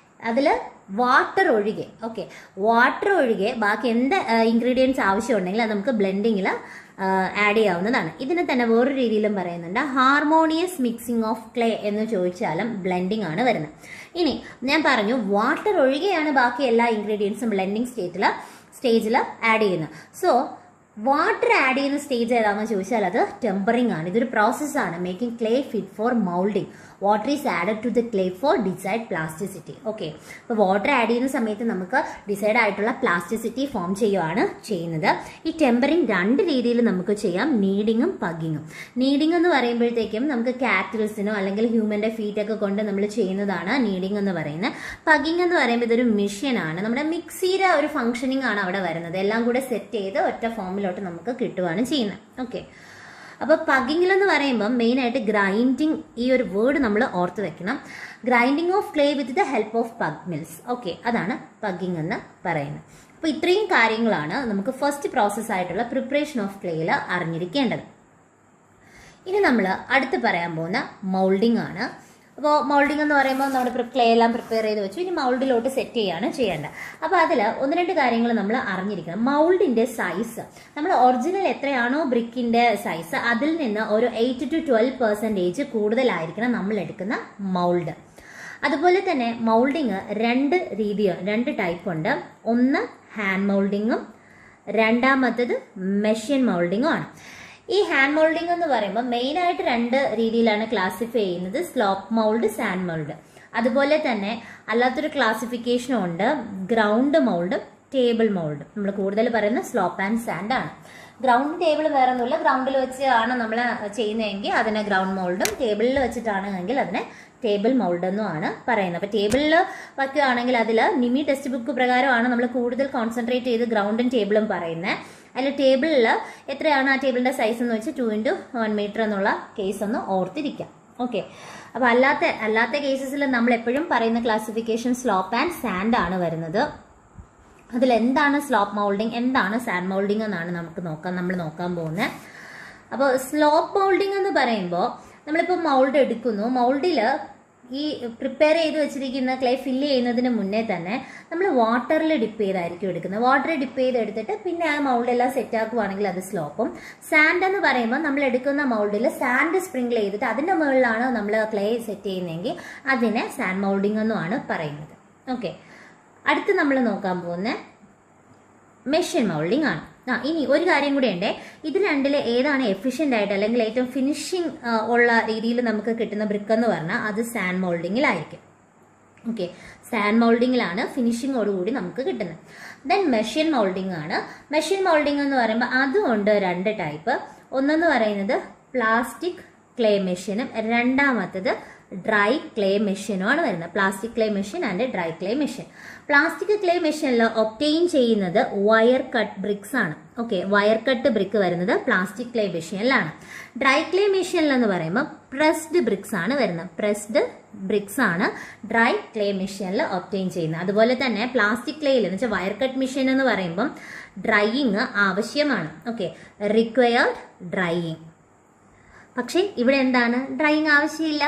അതിൽ വാട്ടർ ഒഴികെ, ഓക്കെ, വാട്ടർ ഒഴികെ ബാക്കി എന്ത് ഇൻഗ്രീഡിയൻസ് ആവശ്യമുണ്ടെങ്കിൽ അത് നമുക്ക് ബ്ലെൻഡിങ്ങിൽ ആഡ് ചെയ്യാവുന്നതാണ്. ഇതിനെ തന്നെ വേറൊരു രീതിയിലും പറയുന്നുണ്ട് ഹാർമോണിയസ് മിക്സിംഗ് ഓഫ് ക്ലേ എന്ന് ചോദിച്ചാലും ബ്ലെൻഡിങ് ആണ് വരുന്നത്. ഇനി ഞാൻ പറഞ്ഞു വാട്ടർ ഒഴികെയാണ് ബാക്കി എല്ലാ ഇൻഗ്രീഡിയൻസും ബ്ലെൻഡിങ് സ്റ്റേജിൽ ആഡ് ചെയ്യുന്നത്. സോ വാട്ടർ ആഡ് ചെയ്യുന്ന സ്റ്റേജ് ഏതാണെന്ന് ചോദിച്ചാൽ അത് ടെമ്പറിംഗ് ആണ്. ഇതൊരു പ്രോസസ്സാണ് making clay fit for moulding. Water is added to the clay for desired plasticity. Okay, അപ്പോൾ വാട്ടർ ആഡ് ചെയ്യുന്ന സമയത്ത് നമുക്ക് ഡിസൈഡ് ആയിട്ടുള്ള പ്ലാസ്റ്റിസിറ്റി ഫോം ചെയ്യുകയാണ് ചെയ്യുന്നത്. ഈ ടെമ്പറിംഗ് രണ്ട് രീതിയിൽ നമുക്ക് ചെയ്യാം, നീഡിങ്ങും പഗ്ഗിങ്ങും. നീഡിങ് എന്ന് പറയുമ്പോഴത്തേക്കും നമുക്ക് കാറ്റിൽസിനോ അല്ലെങ്കിൽ ഹ്യൂമന്റെ ഫീറ്റൊക്കെ കൊണ്ട് നമ്മൾ ചെയ്യുന്നതാണ് നീഡിങ് എന്ന് പറയുന്നത്. പഗ്ഗിങ് എന്ന് പറയുമ്പോൾ ഇതൊരു മെഷീനാണ്. നമ്മുടെ മിക്സിയുടെ ഒരു ഫംഗ്ഷനിങ് ആണ് അവിടെ വരുന്നത്. എല്ലാം കൂടെ സെറ്റ് ചെയ്ത് ഒറ്റ ഫോമിലോട്ട് നമുക്ക് കിട്ടുകയാണ് ചെയ്യുന്നത്. ഓക്കെ, അപ്പോൾ പഗ്ഗിങ്ങിൽ എന്ന് പറയുമ്പോൾ മെയിൻ ആയിട്ട് ഗ്രൈൻഡിങ് ഈ ഒരു വേർഡ് നമ്മൾ ഓർത്ത് വെക്കണം. Grinding of clay with the help of pug mills. Okay, അതാണ് പഗ്ഗിങ് എന്ന് പറയുന്നത്. അപ്പോൾ ഇത്രയും കാര്യങ്ങളാണ് നമുക്ക് ഫസ്റ്റ് പ്രോസസ് ആയിട്ടുള്ള പ്രിപ്പറേഷൻ ഓഫ് ക്ലേയിൽ അറിഞ്ഞിരിക്കേണ്ടത്. ഇനി നമ്മൾ അടുത്ത് പറയാൻ പോകുന്ന മൗൾഡിംഗ് ആണ്. അപ്പോൾ മൗൾഡിംഗ് എന്ന് പറയുമ്പോൾ നമ്മുടെ ക്ലേ എല്ലാം പ്രിപ്പയർ ചെയ്ത് വെച്ചു. ഇനി മൗൾഡിലോട്ട് സെറ്റ് ചെയ്യാണ് ചെയ്യേണ്ടത്. അപ്പോൾ അതിൽ ഒന്ന് രണ്ട് കാര്യങ്ങൾ നമ്മൾ അറിഞ്ഞിരിക്കണം. മൗൾഡിന്റെ സൈസ് നമ്മൾ ഒറിജിനൽ എത്രയാണോ ബ്രിക്കിന്റെ സൈസ് അതിൽ നിന്ന് ഒരു 8 to 12% കൂടുതലായിരിക്കണം നമ്മൾ എടുക്കുന്ന മൗൾഡ്. അതുപോലെ തന്നെ മൗൾഡിങ് രണ്ട് ടൈപ്പ് ഉണ്ട്. ഒന്ന് ഹാൻഡ് മൗൾഡിങ്ങും രണ്ടാമത്തത് മെഷീൻ മൗൾഡിങ്ങും ആണ്. ഈ ഹാൻഡ് മൗൾഡിംഗ് എന്ന് പറയുമ്പോൾ മെയിൻ ആയിട്ട് രണ്ട് രീതിയിലാണ് ക്ലാസിഫൈ ചെയ്യുന്നത്, സ്ലോപ്പ് മൗൾഡ്, സാൻഡ് മൗൾഡ്. അതുപോലെ തന്നെ അല്ലാത്തൊരു ക്ലാസിഫിക്കേഷനും ഉണ്ട്, ഗ്രൗണ്ട് മൗൾഡ്, ടേബിൾ മോൾഡ്. നമ്മൾ കൂടുതൽ പറയുന്ന സ്ലോപ്പ് ആൻഡ് സാൻഡ് ആണ്. ഗ്രൗണ്ട് ടേബിൾ വേറെ ഒന്നുമില്ല, ഗ്രൗണ്ടിൽ വെച്ചാണ് നമ്മൾ ചെയ്യുന്നതെങ്കിൽ അതിനെ ഗ്രൗണ്ട് മോൾഡും, ടേബിളിൽ വെച്ചിട്ടാണെങ്കിൽ അതിനെ ടേബിൾ മോൾഡ് എന്നുമാണ് പറയുന്നത്. അപ്പോൾ ടേബിളിൽ വയ്ക്കുകയാണെങ്കിൽ അതിൽ നിമി ടെക്സ്റ്റ് ബുക്ക് പ്രകാരമാണ് നമ്മൾ കൂടുതൽ കോൺസെൻട്രേറ്റ് ചെയ്ത് ഗ്രൗണ്ടും ടേബിളും പറയുന്നത്. അതിൽ ടേബിളിൽ എത്രയാണ് ആ ടേബിളിൻ്റെ സൈസ് എന്ന് വെച്ചാൽ 2x1 മീറ്റർ എന്നുള്ള കേസ് ഒന്ന് ഓർത്തിരിക്കാം. ഓക്കെ, അപ്പോൾ അല്ലാത്ത കേസസിൽ നമ്മൾ എപ്പോഴും പറയുന്ന ക്ലാസിഫിക്കേഷൻ സ്ലോപ്പ് ആൻഡ് സാൻഡ് ആണ് വരുന്നത്. അതിൽ എന്താണ് സ്ലോപ്പ് മോൾഡിങ്, എന്താണ് സാൻഡ് മോൾഡിങ് എന്നാണ് നമ്മൾ നോക്കാൻ പോകുന്നത്. അപ്പോൾ സ്ലോപ്പ് മോൾഡിങ് എന്ന് പറയുമ്പോൾ നമ്മളിപ്പോൾ മൗൾഡ് എടുക്കുന്നു. മൗൾഡിൽ ഈ പ്രിപ്പയർ ചെയ്ത് വെച്ചിരിക്കുന്ന ക്ലേ ഫില്ല് ചെയ്യുന്നതിന് മുന്നേ തന്നെ നമ്മൾ വാട്ടറിൽ ഡിപ്പ് ചെയ്തായിരിക്കും എടുക്കുന്നത്. വാട്ടറിൽ ഡിപ്പ് ചെയ്ത് എടുത്തിട്ട് പിന്നെ ആ മൗൾഡെല്ലാം സെറ്റ് ആക്കുവാണെങ്കിൽ അത് സ്ലോപ്പും. സാൻഡ് എന്ന് പറയുമ്പോൾ നമ്മൾ എടുക്കുന്ന മൗൾഡിൽ സാൻഡ് സ്പ്രിങ്കിൾ ചെയ്തിട്ട് അതിൻ്റെ മുകളിലാണ് നമ്മൾ ക്ലേ സെറ്റ് ചെയ്യുന്നതെങ്കിൽ അതിനെ സാൻഡ് മോൾഡിങ് എന്നുമാണ് പറയുന്നത്. ഓക്കെ, അടുത്ത് നമ്മൾ നോക്കാൻ പോകുന്ന മെഷീൻ മൗൾഡിങ് ആണ്. ഇനി ഒരു കാര്യം കൂടെ ഉണ്ട്, ഇത് രണ്ടിൽ ഏതാണ് എഫിഷ്യൻ്റ് ആയിട്ട് അല്ലെങ്കിൽ ഏറ്റവും ഫിനിഷിംഗ് ഉള്ള രീതിയിൽ നമുക്ക് കിട്ടുന്ന ബ്രിക്ക് എന്ന് പറഞ്ഞാൽ അത് സാൻഡ് മോൾഡിങ്ങിലായിരിക്കും. ഓക്കെ, സാൻഡ് മോൾഡിങ്ങിലാണ് ഫിനിഷിങ്ങോടുകൂടി നമുക്ക് കിട്ടുന്നത്. ദെൻ മെഷീൻ മൗൾഡിങ് ആണ്. മെഷീൻ മൗൾഡിങ് എന്ന് പറയുമ്പോൾ അതുകൊണ്ട് 2 ടൈപ്പ്. ഒന്നെന്ന് പറയുന്നത് പ്ലാസ്റ്റിക് ക്ലേ മെഷീനും രണ്ടാമത്തത് ഡ്രൈ ക്ലേ മെഷീനുമാണ് വരുന്നത്. Plastic clay machine and dry clay machine. Plastic clay മെഷീനിൽ ഒബ്റ്റെയിൻ ചെയ്യുന്നത് വയർ കട്ട് ബ്രിക്സ് ആണ്. ഓക്കെ, വയർ കട്ട് ബ്രിക്ക് വരുന്നത് പ്ലാസ്റ്റിക് ക്ലേ മെഷീനിലാണ്. ഡ്രൈ ക്ലേ മെഷീനിൽ എന്ന് പറയുമ്പോൾ പ്രസ്ഡ് ബ്രിക്സ് ആണ് വരുന്നത്. പ്രസ്ഡ് ബ്രിക്സ് ആണ് ഡ്രൈ ക്ലേ മെഷീനിൽ ഒബ്റ്റെയിൻ ചെയ്യുന്നത്. അതുപോലെ തന്നെ പ്ലാസ്റ്റിക് ക്ലേയിൽ എന്ന് വെച്ചാൽ വയർ കട്ട് മെഷീൻ എന്ന് പറയുമ്പം ഡ്രൈയിങ് ആവശ്യമാണ്. Okay, required drying. പക്ഷേ ഇവിടെ എന്താണ്, ഡ്രൈയിങ് ആവശ്യമില്ല.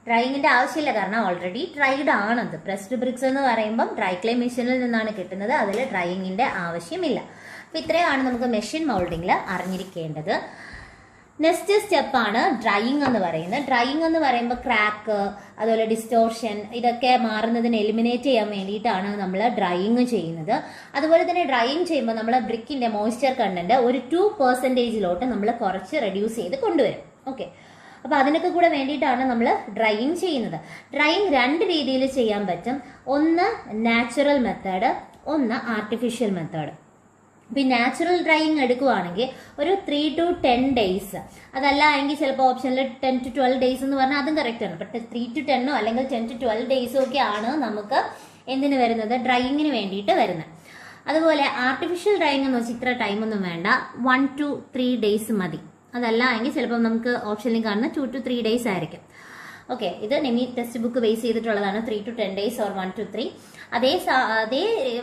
ഡ്രൈയിങ്ങിന്റെ ആവശ്യമില്ല, കാരണം ഓൾറെഡി ഡ്രൈഡ് ആണത്. പ്രസ്ഡ് ബ്രിക്സ് എന്ന് പറയുമ്പം ഡ്രൈ ക്ലേ മെഷീനിൽ നിന്നാണ് കിട്ടുന്നത്, അതിൽ ഡ്രൈയിങ്ങിന്റെ ആവശ്യമില്ല. അപ്പൊ ഇത്രയാണ് നമുക്ക് മെഷീൻ മൗൾഡിങ്ങിൽ അറിഞ്ഞിരിക്കേണ്ടത്. നെക്സ്റ്റ് സ്റ്റെപ്പാണ് ഡ്രൈയിങ് എന്ന് പറയുന്നത്. ഡ്രൈയിങ് എന്ന് പറയുമ്പോൾ ക്രാക്ക്, അതുപോലെ ഡിസ്റ്റോർഷൻ, ഇതൊക്കെ മാറുന്നതിന് എലിമിനേറ്റ് ചെയ്യാൻ വേണ്ടിയിട്ടാണ് നമ്മൾ ഡ്രൈയിങ് ചെയ്യുന്നത്. അതുപോലെ തന്നെ ഡ്രൈയിങ് ചെയ്യുമ്പോൾ നമ്മൾ ബ്രിക്കിന്റെ മോയ്സ്ചർ കണ്ടന്റ് ഒരു 2% നമ്മൾ കുറച്ച് റെഡ്യൂസ് ചെയ്ത് കൊണ്ടുവരും. ഓക്കെ, അപ്പൊ അതിനൊക്കെ കൂടെ വേണ്ടിയിട്ടാണ് നമ്മൾ ഡ്രൈയിങ് ചെയ്യുന്നത്. ഡ്രൈയിങ് 2 രീതിയിൽ ചെയ്യാൻ പറ്റും. ഒന്ന് നാച്ചുറൽ മെത്തേഡ്, ഒന്ന് ആർട്ടിഫിഷ്യൽ മെത്തേഡ്. ഇപ്പം ഈ നാച്ചുറൽ ഡ്രൈയിങ് എടുക്കുവാണെങ്കിൽ ഒരു 3 to 10 days, അതല്ല എങ്കിൽ ചിലപ്പോൾ ഓപ്ഷനിൽ 10 to 12 days എന്ന് പറഞ്ഞാൽ അതും കറക്റ്റ് ആണ്. പക്ഷേ 3 to 10 അല്ലെങ്കിൽ 10 to 12 days ഒക്കെ ആണ് നമുക്ക് എന്തിന് വരുന്നത്, ഡ്രൈയിങ്ങിന് വേണ്ടിയിട്ട് വരുന്നത്. അതുപോലെ ആർട്ടിഫിഷ്യൽ ഡ്രൈയിങ് എന്ന് വെച്ചാൽ ഇത്ര ടൈമൊന്നും വേണ്ട, 1 to 3 days മതി. അതല്ല എങ്കിൽ ചിലപ്പോൾ നമുക്ക് ഓപ്ഷനിൽ കാണുന്ന 2 to 3 days ആയിരിക്കും. ഓക്കെ, ഇത് നിമി ടെക്സ്റ്റ് ബുക്ക് ബേസ് ചെയ്തിട്ടുള്ളതാണ്. 3 to 10 days or 1 to 3. അതേ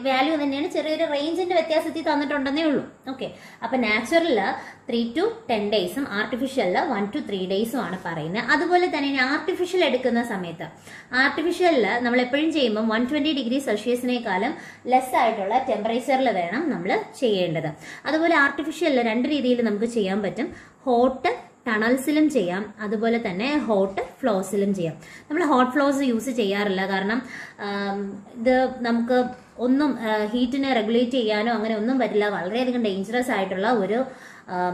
വാല്യൂ തന്നെയാണ്, ചെറിയൊരു റേഞ്ചിന്റെ വ്യത്യാസത്തിൽ തന്നിട്ടുണ്ടെന്നേ ഉള്ളൂ. ഓക്കെ, അപ്പൊ നാച്ചുറലില് 3 to 10 days ആർട്ടിഫിഷ്യലില് 1 to 3 days ആണ് പറയുന്നത്. അതുപോലെ തന്നെ ആർട്ടിഫിഷ്യൽ എടുക്കുന്ന സമയത്ത് ആർട്ടിഫിഷ്യലില് നമ്മൾ എപ്പോഴും ചെയ്യുമ്പോൾ 120 degree സെൽഷ്യസിനേക്കാളും ലെസ് ആയിട്ടുള്ള ടെമ്പറേച്ചറിൽ വേണം നമ്മൾ ചെയ്യേണ്ടത്. അതുപോലെ ആർട്ടിഫിഷ്യലില് 2 രീതിയിൽ നമുക്ക് ചെയ്യാൻ പറ്റും. ഹോട്ട് ടണൽസിലും ചെയ്യാം, അതുപോലെ തന്നെ ഹോട്ട് ഫ്ലോസിലും ചെയ്യാം. നമ്മൾ ഹോട്ട് ഫ്ലോസ് യൂസ് ചെയ്യാറില്ല, കാരണം ഇത് നമുക്ക് ഒന്നും ഹീറ്റിനെ റെഗുലേറ്റ് ചെയ്യാനോ അങ്ങനെ ഒന്നും പറ്റില്ല. വളരെയധികം ഡേഞ്ചറസ് ആയിട്ടുള്ള ഒരു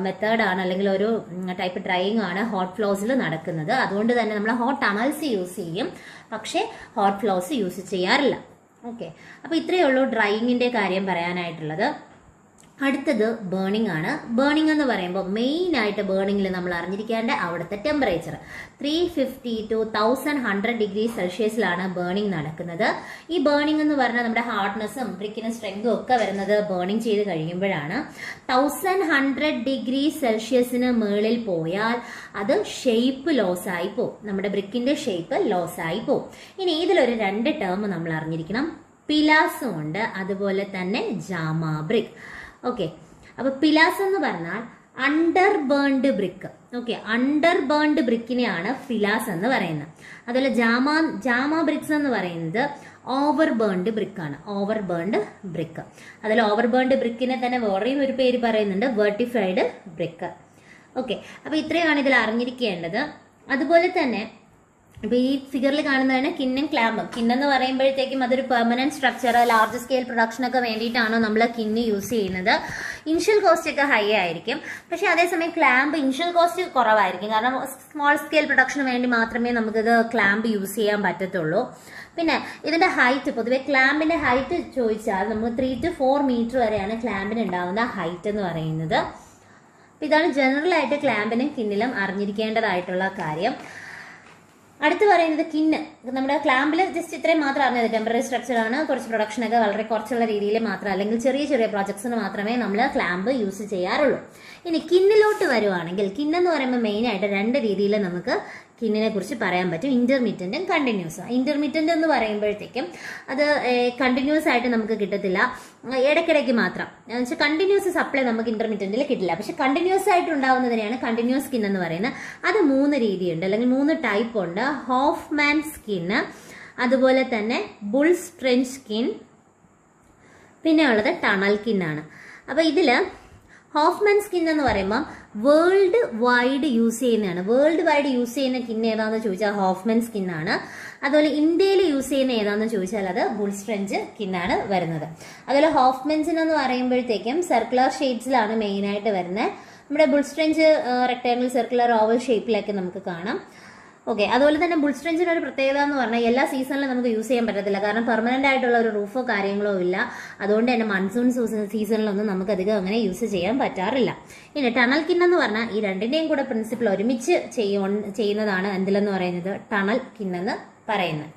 മെത്തേഡാണ്, അല്ലെങ്കിൽ ഒരു ടൈപ്പ് ഡ്രൈയിങ് ആണ് ഹോട്ട് ഫ്ലോസിൽ നടക്കുന്നത്. അതുകൊണ്ട് തന്നെ നമ്മൾ ഹോട്ട് ടണൽസ് യൂസ് ചെയ്യും, പക്ഷേ ഹോട്ട് ഫ്ലോസ് യൂസ് ചെയ്യാറില്ല. ഓക്കെ, അപ്പോൾ ഇത്രയേ ഉള്ളൂ ഡ്രൈയിങ്ങിന്റെ കാര്യം പറയാനായിട്ടുള്ളത്. അടുത്തത് ബേണിംഗ് ആണ്. ബേണിംഗ് എന്ന് പറയുമ്പോൾ മെയിൻ ആയിട്ട് ബേണിംഗിൽ നമ്മൾ അറിഞ്ഞിരിക്കേണ്ട അവിടുത്തെ ടെമ്പറേച്ചർ 350 to 1100 degree സെൽഷ്യസിലാണ് ബേണിംഗ് നടക്കുന്നത്. ഈ ബേണിംഗ് എന്ന് പറഞ്ഞാൽ നമ്മുടെ ഹാർഡ്നെസ്സും ബ്രിക്കിന് സ്ട്രെങ്തും ഒക്കെ വരുന്നത് ബേണിംഗ് ചെയ്ത് കഴിയുമ്പോഴാണ്. 1100 degree സെൽഷ്യസിന് മുകളിൽ പോയാൽ അത് ഷേപ്പ് ലോസ് ആയി പോകും, നമ്മുടെ ബ്രിക്കിന്റെ ഷേപ്പ് ലോസ് ആയി പോകും. ഇനി ഇതിലൊരു 2 ടേം നമ്മൾ അറിഞ്ഞിരിക്കണം. പിലാസും ഉണ്ട്, അതുപോലെ തന്നെ ജാമാ ബ്രിക്ക്. ഓക്കെ, അപ്പൊ പിലാസ് എന്ന് പറഞ്ഞാൽ under burned brick. Okay, under burned ബ്രിക്കിനെയാണ് പിലാസ് എന്ന് പറയുന്നത്. അതുപോലെ ജാമാ ബ്രിക്സ് എന്ന് പറയുന്നത് ഓവർ ബേൺഡ് ബ്രിക്കാണ്. Over burned brick. അതിൽ ഓവർ ബേൺഡ് ബ്രിക്കിനെ തന്നെ വേറെയും ഒരു പേര് പറയുന്നുണ്ട്, വെർട്ടിഫൈഡ് ബ്രിക്ക്. ഓക്കെ, അപ്പൊ ഇത്രയാണ് ഇതിൽ അറിഞ്ഞിരിക്കേണ്ടത്. അതുപോലെ തന്നെ ഇപ്പൊ ഈ ഫിഗറിൽ കാണുന്നതാണ് കിന്നും ക്ലാമ്പും. കിന്നെന്ന് പറയുമ്പോഴത്തേക്കും അതൊരു permanent structure, large scale production ഒക്കെ വേണ്ടിയിട്ടാണ് നമ്മൾ കിന്ന് യൂസ് ചെയ്യുന്നത്. ഇനിഷ്യൽ കോസ്റ്റ് ഒക്കെ ഹൈ ആയിരിക്കും. പക്ഷെ അതേസമയം ക്ലാമ്പ് ഇനിഷ്യൽ കോസ്റ്റ് കുറവായിരിക്കും. കാരണം സ്മോൾ സ്കെയിൽ പ്രൊഡക്ഷന് വേണ്ടി മാത്രമേ നമുക്കിത് ക്ലാമ്പ് യൂസ് ചെയ്യാൻ പറ്റത്തുള്ളൂ. പിന്നെ ഇതിന്റെ ഹൈറ്റ്, പൊതുവെ ക്ലാമ്പിന്റെ ഹൈറ്റ് ചോദിച്ചാൽ നമുക്ക് 3 to 4 മീറ്റർ വരെയാണ് ക്ലാമ്പിന് ഉണ്ടാകുന്ന ഹൈറ്റ് എന്ന് പറയുന്നത്. ഇതാണ് ജനറൽ ആയിട്ട് ക്ലാമ്പിനും കിന്നിലും അറിഞ്ഞിരിക്കേണ്ടതായിട്ടുള്ള കാര്യം. അടുത്ത് പറയുന്നത് കിന്ന്. നമ്മുടെ ക്ലാമ്പിൽ ജസ്റ്റ് ഇത്രയും മാത്രം അറിഞ്ഞത് ടെമ്പററി സ്ട്രക്ചർ ആണ്. കുറച്ച് പ്രൊഡക്ഷൻ ഒക്കെ വളരെ കുറച്ചുള്ള രീതിയിൽ മാത്രം, അല്ലെങ്കിൽ ചെറിയ ചെറിയ പ്രോജക്ട്സിന് മാത്രമേ നമ്മൾ ക്ലാമ്പ് യൂസ് ചെയ്യാറുള്ളൂ. ഇനി കിന്നിലോട്ട് വരുവാണെങ്കിൽ, കിന്നെന്ന് പറയുമ്പോൾ മെയിൻ ആയിട്ട് 2 രീതിയിൽ നമുക്ക് കിന്നിനെ കുറിച്ച് പറയാൻ പറ്റും. ഇന്റർമീഡിയന്റും കണ്ടിന്യൂസും. ഇന്റർമീഡിയന്റ് എന്ന് പറയുമ്പോഴത്തേക്കും അത് കണ്ടിന്യൂസ് ആയിട്ട് നമുക്ക് കിട്ടത്തില്ല, ഇടയ്ക്കിടയ്ക്ക് മാത്രം. എന്നുവെച്ചാൽ കണ്ടിന്യൂസ് സപ്ലൈ നമുക്ക് ഇന്റർമീഡിയന്റിൽ കിട്ടില്ല. പക്ഷെ കണ്ടിന്യൂസ് ആയിട്ട് ഉണ്ടാവുന്നതിനെയാണ് കണ്ടിന്യൂസ് സ്കിൻ എന്ന് പറയുന്നത്. അത് 3 രീതിയുണ്ട്, അല്ലെങ്കിൽ 3 ടൈപ്പ് ഉണ്ട്. ഹോഫ്മാൻ സ്കിൻ, അതുപോലെ തന്നെ ബുൾ സ്ട്രെഞ്ച് സ്കിൻ, പിന്നെ ഉള്ളത് ടണൽ സ്കിൻ ആണ്. അപ്പൊ ഇതില് ഹോഫ്മാൻ സ്കിൻ എന്ന് പറയുമ്പോൾ വേൾഡ് വൈഡ് യൂസ് ചെയ്യുന്നതാണ്. വേൾഡ് വൈഡ് യൂസ് ചെയ്യുന്ന സ്കിൻ ഏതാണെന്ന് ചോദിച്ചാൽ ഹോഫ്മാൻ സ്കിൻ ആണ്. അതുപോലെ ഇന്ത്യയിൽ യൂസ് ചെയ്യുന്ന ഏതാണെന്ന് ചോദിച്ചാൽ അത് ബുൾ സ്ട്രെഞ്ച് സ്കിൻ ആണ് വരുന്നത്. അതുപോലെ ഹോഫ്മാൻസിൻ എന്ന് പറയുമ്പോഴത്തേക്കും സർക്കുലർ ഷേപ്സിലാണ് മെയിൻ ആയിട്ട് വരുന്നത്. നമ്മുടെ ബുൾ സ്ട്രെഞ്ച് റെക്ടാംഗിൾ, സർക്കുലർ, ഓവൽ ഷേപ്പിലൊക്കെ നമുക്ക് കാണാം. ഓക്കെ. അതുപോലെ തന്നെ ബുൾ സ്ട്രെഞ്ചിന് ഒരു പ്രത്യേകത എന്ന് പറഞ്ഞാൽ എല്ലാ സീസണിലും നമുക്ക് യൂസ് ചെയ്യാൻ പറ്റത്തില്ല. കാരണം പെർമനന്റ് ആയിട്ടുള്ള ഒരു റൂഫോ കാര്യങ്ങളോ ഇല്ല. അതുകൊണ്ട് തന്നെ മൺസൂൺ സീസണിലൊന്നും നമുക്ക് അധികം അങ്ങനെ യൂസ് ചെയ്യാൻ പറ്റാറില്ല. ഇനി ടണൽ കിൻ എന്ന് പറഞ്ഞാൽ ഈ രണ്ടിന്റെയും കൂടെ പ്രിൻസിപ്പിൾ ഒരുമിച്ച് ചെയ്യുന്നതാണ് എന്തിലെന്ന് പറയുന്നത് ടണൽ കിൻ എന്ന് പറയുന്നത്.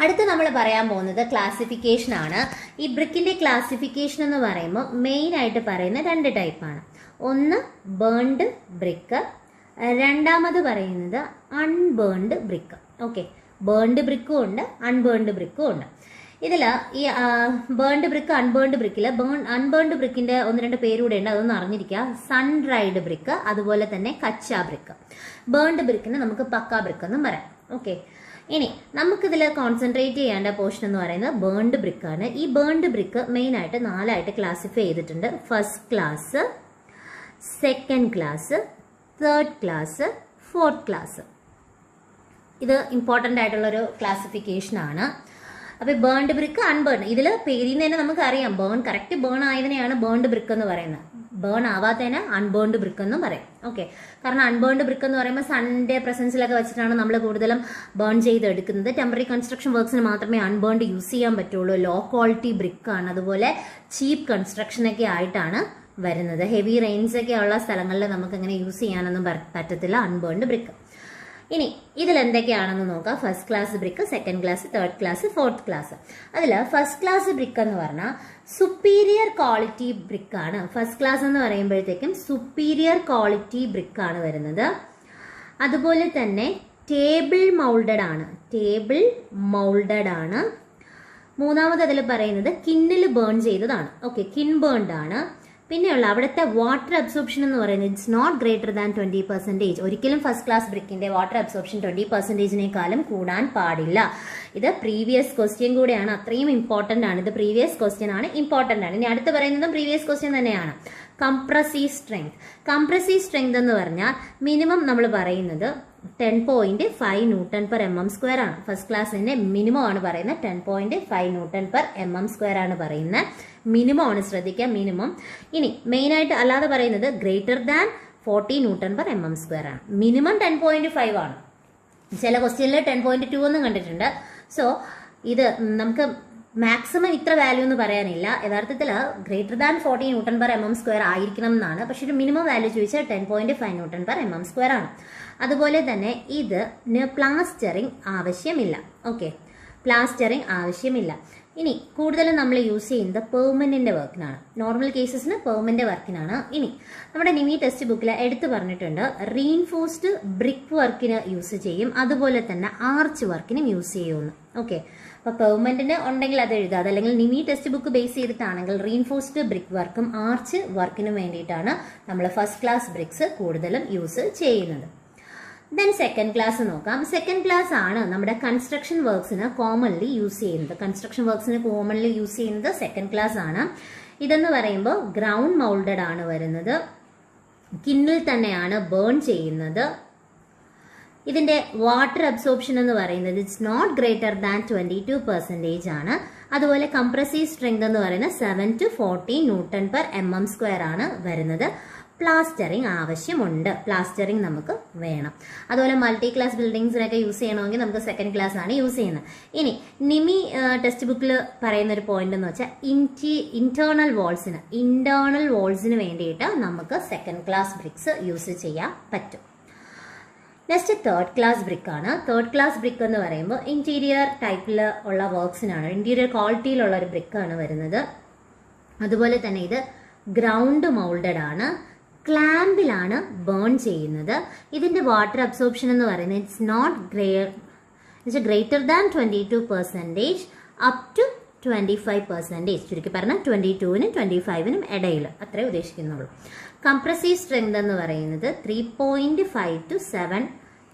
അടുത്ത് നമ്മൾ പറയാൻ പോകുന്നത് ക്ലാസിഫിക്കേഷൻ ആണ്. ഈ ബ്രിക്കിന്റെ ക്ലാസിഫിക്കേഷൻ എന്ന് പറയുമ്പോൾ മെയിൻ ആയിട്ട് പറയുന്ന 2 ടൈപ്പാണ്. ഒന്ന് ബേൺഡ് ബ്രിക്ക്, രണ്ടാമത് പറയുന്നത് അൺബേൺഡ് ബ്രിക്ക്. ഓക്കെ. ബേൺഡ് ബ്രിക്കും ഉണ്ട്, അൺബേൺഡ് ബ്രിക്കും ഉണ്ട്. ഇതിൽ ഈ ബേൺഡ് ബ്രിക്ക്, അൺബേൺഡ് ബ്രിക്കിൽ അൺബേൺഡ് ബ്രിക്കിന്റെ 1-2 പേരൂടെ ഉണ്ട്, അതൊന്നും അറിഞ്ഞിരിക്കുക. സൺ ഡ്രൈഡ് ബ്രിക്ക്, അതുപോലെ തന്നെ കച്ച ബ്രിക്ക്. ബേൺഡ് ബ്രിക്കിന് നമുക്ക് പക്ക ബ്രിക്ക് എന്നും പറയാം. ഓക്കെ. ഇനി നമുക്കിതിൽ കോൺസെൻട്രേറ്റ് ചെയ്യേണ്ട പോർഷൻ എന്ന് പറയുന്നത് ബേൺഡ് ബ്രിക്കാണ്. ഈ ബേൺഡ് ബ്രിക്ക് മെയിൻ ആയിട്ട് 4 ആയിട്ട് ക്ലാസിഫൈ ചെയ്തിട്ടുണ്ട്. First class, second class, third class, fourth class. ഇത് ഇമ്പോർട്ടൻ്റ് ആയിട്ടുള്ളൊരു ക്ലാസിഫിക്കേഷൻ ആണ്. അപ്പോൾ ബേൺഡ് ബ്രിക്ക്, അൺബേൺ, ഇതിൽ പേരിൽ നിന്ന് തന്നെ നമുക്കറിയാം കറക്റ്റ് ബേൺ ആയതിനെയാണ് ബേൺഡ് ബ്രിക്ക് എന്ന് പറയുന്നത്. ബേൺ ആവാത്തതിന് അൺബേൺഡ് ബ്രിക്ക് എന്നും പറയും. ഓക്കെ. കാരണം അൺബേൺഡ് ബ്രിക്ക് എന്ന് പറയുമ്പോൾ സൺഡേ പ്രസൻസിലൊക്കെ വെച്ചിട്ടാണ് നമ്മൾ കൂടുതലും ബേൺ ചെയ്തെടുക്കുന്നത്. ടെമ്പററി കൺസ്ട്രക്ഷൻ വർക്ക്സിന് മാത്രമേ അൺബേൺഡ് യൂസ് ചെയ്യാൻ പറ്റുള്ളൂ. ലോ ക്വാളിറ്റി ബ്രിക്കാണ്. അതുപോലെ ചീപ്പ് കൺസ്ട്രക്ഷനൊക്കെ ആയിട്ടാണ് വരുന്നത്. ഹെവി റെയിൻസ് ഒക്കെ ഉള്ള സ്ഥലങ്ങളിൽ നമുക്ക് അങ്ങനെ യൂസ് ചെയ്യാനൊന്നും പറ്റത്തില്ല അൺബേൺഡ് ബ്രിക്ക്. ഇനി ഇതിൽ എന്തൊക്കെയാണെന്ന് നോക്കാം. First class brick, second class, third class, fourth class. അതിൽ ഫസ്റ്റ് ക്ലാസ് ബ്രിക്ക് എന്ന് പറഞ്ഞാൽ സുപ്പീരിയർ ക്വാളിറ്റി ബ്രിക്കാണ്. ഫസ്റ്റ് ക്ലാസ് എന്ന് പറയുമ്പോഴത്തേക്കും സുപ്പീരിയർ ക്വാളിറ്റി ബ്രിക്കാണ് വരുന്നത്. അതുപോലെ തന്നെ ടേബിൾ മൗൾഡഡ് ആണ്. ടേബിൾ മൗൾഡഡ് ആണ്. മൂന്നാമത് അതിൽ പറയുന്നത് കിന്നിൽ ബേൺ ചെയ്തതാണ്. ഓക്കെ. കിൻ ബേൺഡ് ആണ്. പിന്നെയുള്ള അവിടുത്തെ വാട്ടർ അബ്സോർപ്ഷൻ എന്ന് പറയുന്നത് ഇറ്റ്സ് നോട്ട് ഗ്രേറ്റർ ദാൻ 20%. ഒരിക്കലും ഫസ്റ്റ് ക്ലാസ് ബ്രിക്കിന്റെ വാട്ടർ അബ്സോർപ്ഷൻ 20%-നേക്കാളും കൂടാൻ പാടില്ല. ഇത് പ്രീവിയസ് ക്വസ്റ്റ്യൻ കൂടെയാണ്, അത്രയും ഇമ്പോർട്ടന്റ് ആണ്. ഇത് പ്രീവിയസ് ക്വസ്റ്റ്യൻ ആണ്, ഇമ്പോർട്ടന്റ് ആണ്. ഇനി അടുത്ത് പറയുന്നതും പ്രീവിയസ് ക്വസ്റ്റ്യൻ തന്നെയാണ്. Compressive strength. കംപ്രസീവ് സ്ട്രെങ്ത് എന്ന് പറഞ്ഞാൽ മിനിമം നമ്മൾ പറയുന്നത് 10.5 Newton/mm² ആണ്. ഫസ്റ്റ് ക്ലാസ്സിന്റെ മിനിമം ആണ് പറയുന്നത് 10.5 Newton/mm² ആണ് പറയുന്നത്. മിനിമം ആണ്, ശ്രദ്ധിക്കുക, മിനിമം. ഇനി മെയിൻ ആയിട്ട് അല്ലാതെ പറയുന്നത് ഗ്രേറ്റർ ദാൻ 40 Newton/mm² ആണ്. മിനിമം 10.5 ആണ്. ചില ക്വസ്റ്റ്യനിൽ 10.2 എന്നും കണ്ടിട്ടുണ്ട്. സോ ഇത് നമുക്ക് മാക്സിമം ഇത്ര വാല്യൂ എന്ന് പറയാനില്ല. യഥാർത്ഥത്തിൽ ഗ്രേറ്റർ ദാൻ 40 Newton/mm² ആയിരിക്കണം എന്നാണ്. പക്ഷെ ഒരു മിനിമം വാല്യൂ ചോദിച്ചാൽ 10.5 Newton/mm² ആണ്. അതുപോലെ തന്നെ ഇതിന് പ്ലാസ്റ്ററിങ് ആവശ്യമില്ല. ഓക്കെ. പ്ലാസ്റ്ററിങ് ആവശ്യമില്ല. ഇനി കൂടുതലും നമ്മൾ യൂസ് ചെയ്യുന്നത് പെർമനന്റ് വർക്കിനാണ്. നോർമൽ കേസസിന് പെർമനന്റ് വർക്കിനാണ്. ഇനി നമ്മുടെ നിമി ടെക്സ്റ്റ് ബുക്കിൽ എടുത്തു പറഞ്ഞിട്ടുണ്ട് റീൻഫോഴ്സ്ഡ് ബ്രിക്ക് വർക്കിന് യൂസ് ചെയ്യും, അതുപോലെ തന്നെ ആർച്ച് വർക്കിനും യൂസ് ചെയ്യുമെന്ന്. ഓക്കെ. അപ്പോൾ പെർമനന്റിന് ഉണ്ടെങ്കിൽ അത് എഴുതുക. അതല്ലെങ്കിൽ നിമി ടെക്സ്റ്റ് ബുക്ക് ബേസ് ചെയ്തിട്ടാണെങ്കിൽ റീൻഫോഴ്സ്ഡ് ബ്രിക്ക് വർക്കും ആർച്ച് വർക്കിനും വേണ്ടിയിട്ടാണ് നമ്മൾ ഫസ്റ്റ് ക്ലാസ് ബ്രിക്സ് കൂടുതലും യൂസ് ചെയ്യുന്നത്. ദെൻ സെക്കൻഡ് ക്ലാസ് നോക്കാം. സെക്കൻഡ് ക്ലാസ് ആണ് നമ്മുടെ കൺസ്ട്രക്ഷൻ വർക്ക്സിന് കോമൺലി യൂസ് ചെയ്യുന്നത്. കൺസ്ട്രക്ഷൻ വർക്ക്സിന് കോമൺലി യൂസ് ചെയ്യുന്നത് സെക്കൻഡ് ക്ലാസ് ആണ്. ഇതെന്ന് പറയുമ്പോൾ ഗ്രൗണ്ട് മൗൾഡഡ് ആണ് വരുന്നത്. കിന്നിൽ തന്നെയാണ് ബേൺ ചെയ്യുന്നത്. ഇതിന്റെ വാട്ടർ അബ്സോർപ്ഷൻ എന്ന് പറയുന്നത് ഇറ്റ്സ് നോട്ട് ഗ്രേറ്റർ ദാൻ 22% ആണ്. അതുപോലെ കംപ്രസീവ് സ്ട്രെങ്ത് എന്ന് പറയുന്നത് 7 to 14 Nm², ആണ് വരുന്നത്. പ്ലാസ്റ്ററിങ് ആവശ്യമുണ്ട്, പ്ലാസ്റ്ററിങ് നമുക്ക് വേണം. അതുപോലെ മൾട്ടി ക്ലാസ് ബിൽഡിങ്സിനൊക്കെ യൂസ് ചെയ്യണമെങ്കിൽ നമുക്ക് സെക്കൻഡ് ക്ലാസ് ആണ് യൂസ് ചെയ്യുന്നത്. ഇനി നിമി ടെക്സ്റ്റ് ബുക്കിൽ പറയുന്ന ഒരു പോയിന്റ് എന്ന് വെച്ചാൽ ഇന്റേണൽ വോൾസിന് വേണ്ടിയിട്ട് നമുക്ക് സെക്കൻഡ് ക്ലാസ് ബ്രിക്സ് യൂസ് ചെയ്യാൻ പറ്റും. നെക്സ്റ്റ് തേർഡ് ക്ലാസ് ബ്രിക്ക് ആണ്. തേർഡ് ക്ലാസ് ബ്രിക്ക് എന്ന് പറയുമ്പോൾ ഇന്റീരിയർ ടൈപ്പിൽ ഉള്ള വർക്ക്സിനാണ്, ഇന്റീരിയർ ക്വാളിറ്റിയിലുള്ള ഒരു ബ്രിക്കാണ് വരുന്നത്. അതുപോലെ തന്നെ ഇത് ഗ്രൗണ്ട് മൗൾഡഡ് ആണ്, ക്ലാമ്പിലാണ് ബേൺ ചെയ്യുന്നത്. ഇതിന്റെ വാട്ടർ അബ്സോർപ്ഷൻ എന്ന് പറയുന്നത് it's not greater than 22% up to 25%. ചുരുക്കി പറഞ്ഞാൽ 22-നും 25-നും ഇടയിൽ അത്രേ ഉദ്ദേശിക്കുന്നുള്ളൂ. കംപ്രസീവ് സ്ട്രെങ്ത് എന്ന് പറയുന്നത് 3.5 to 7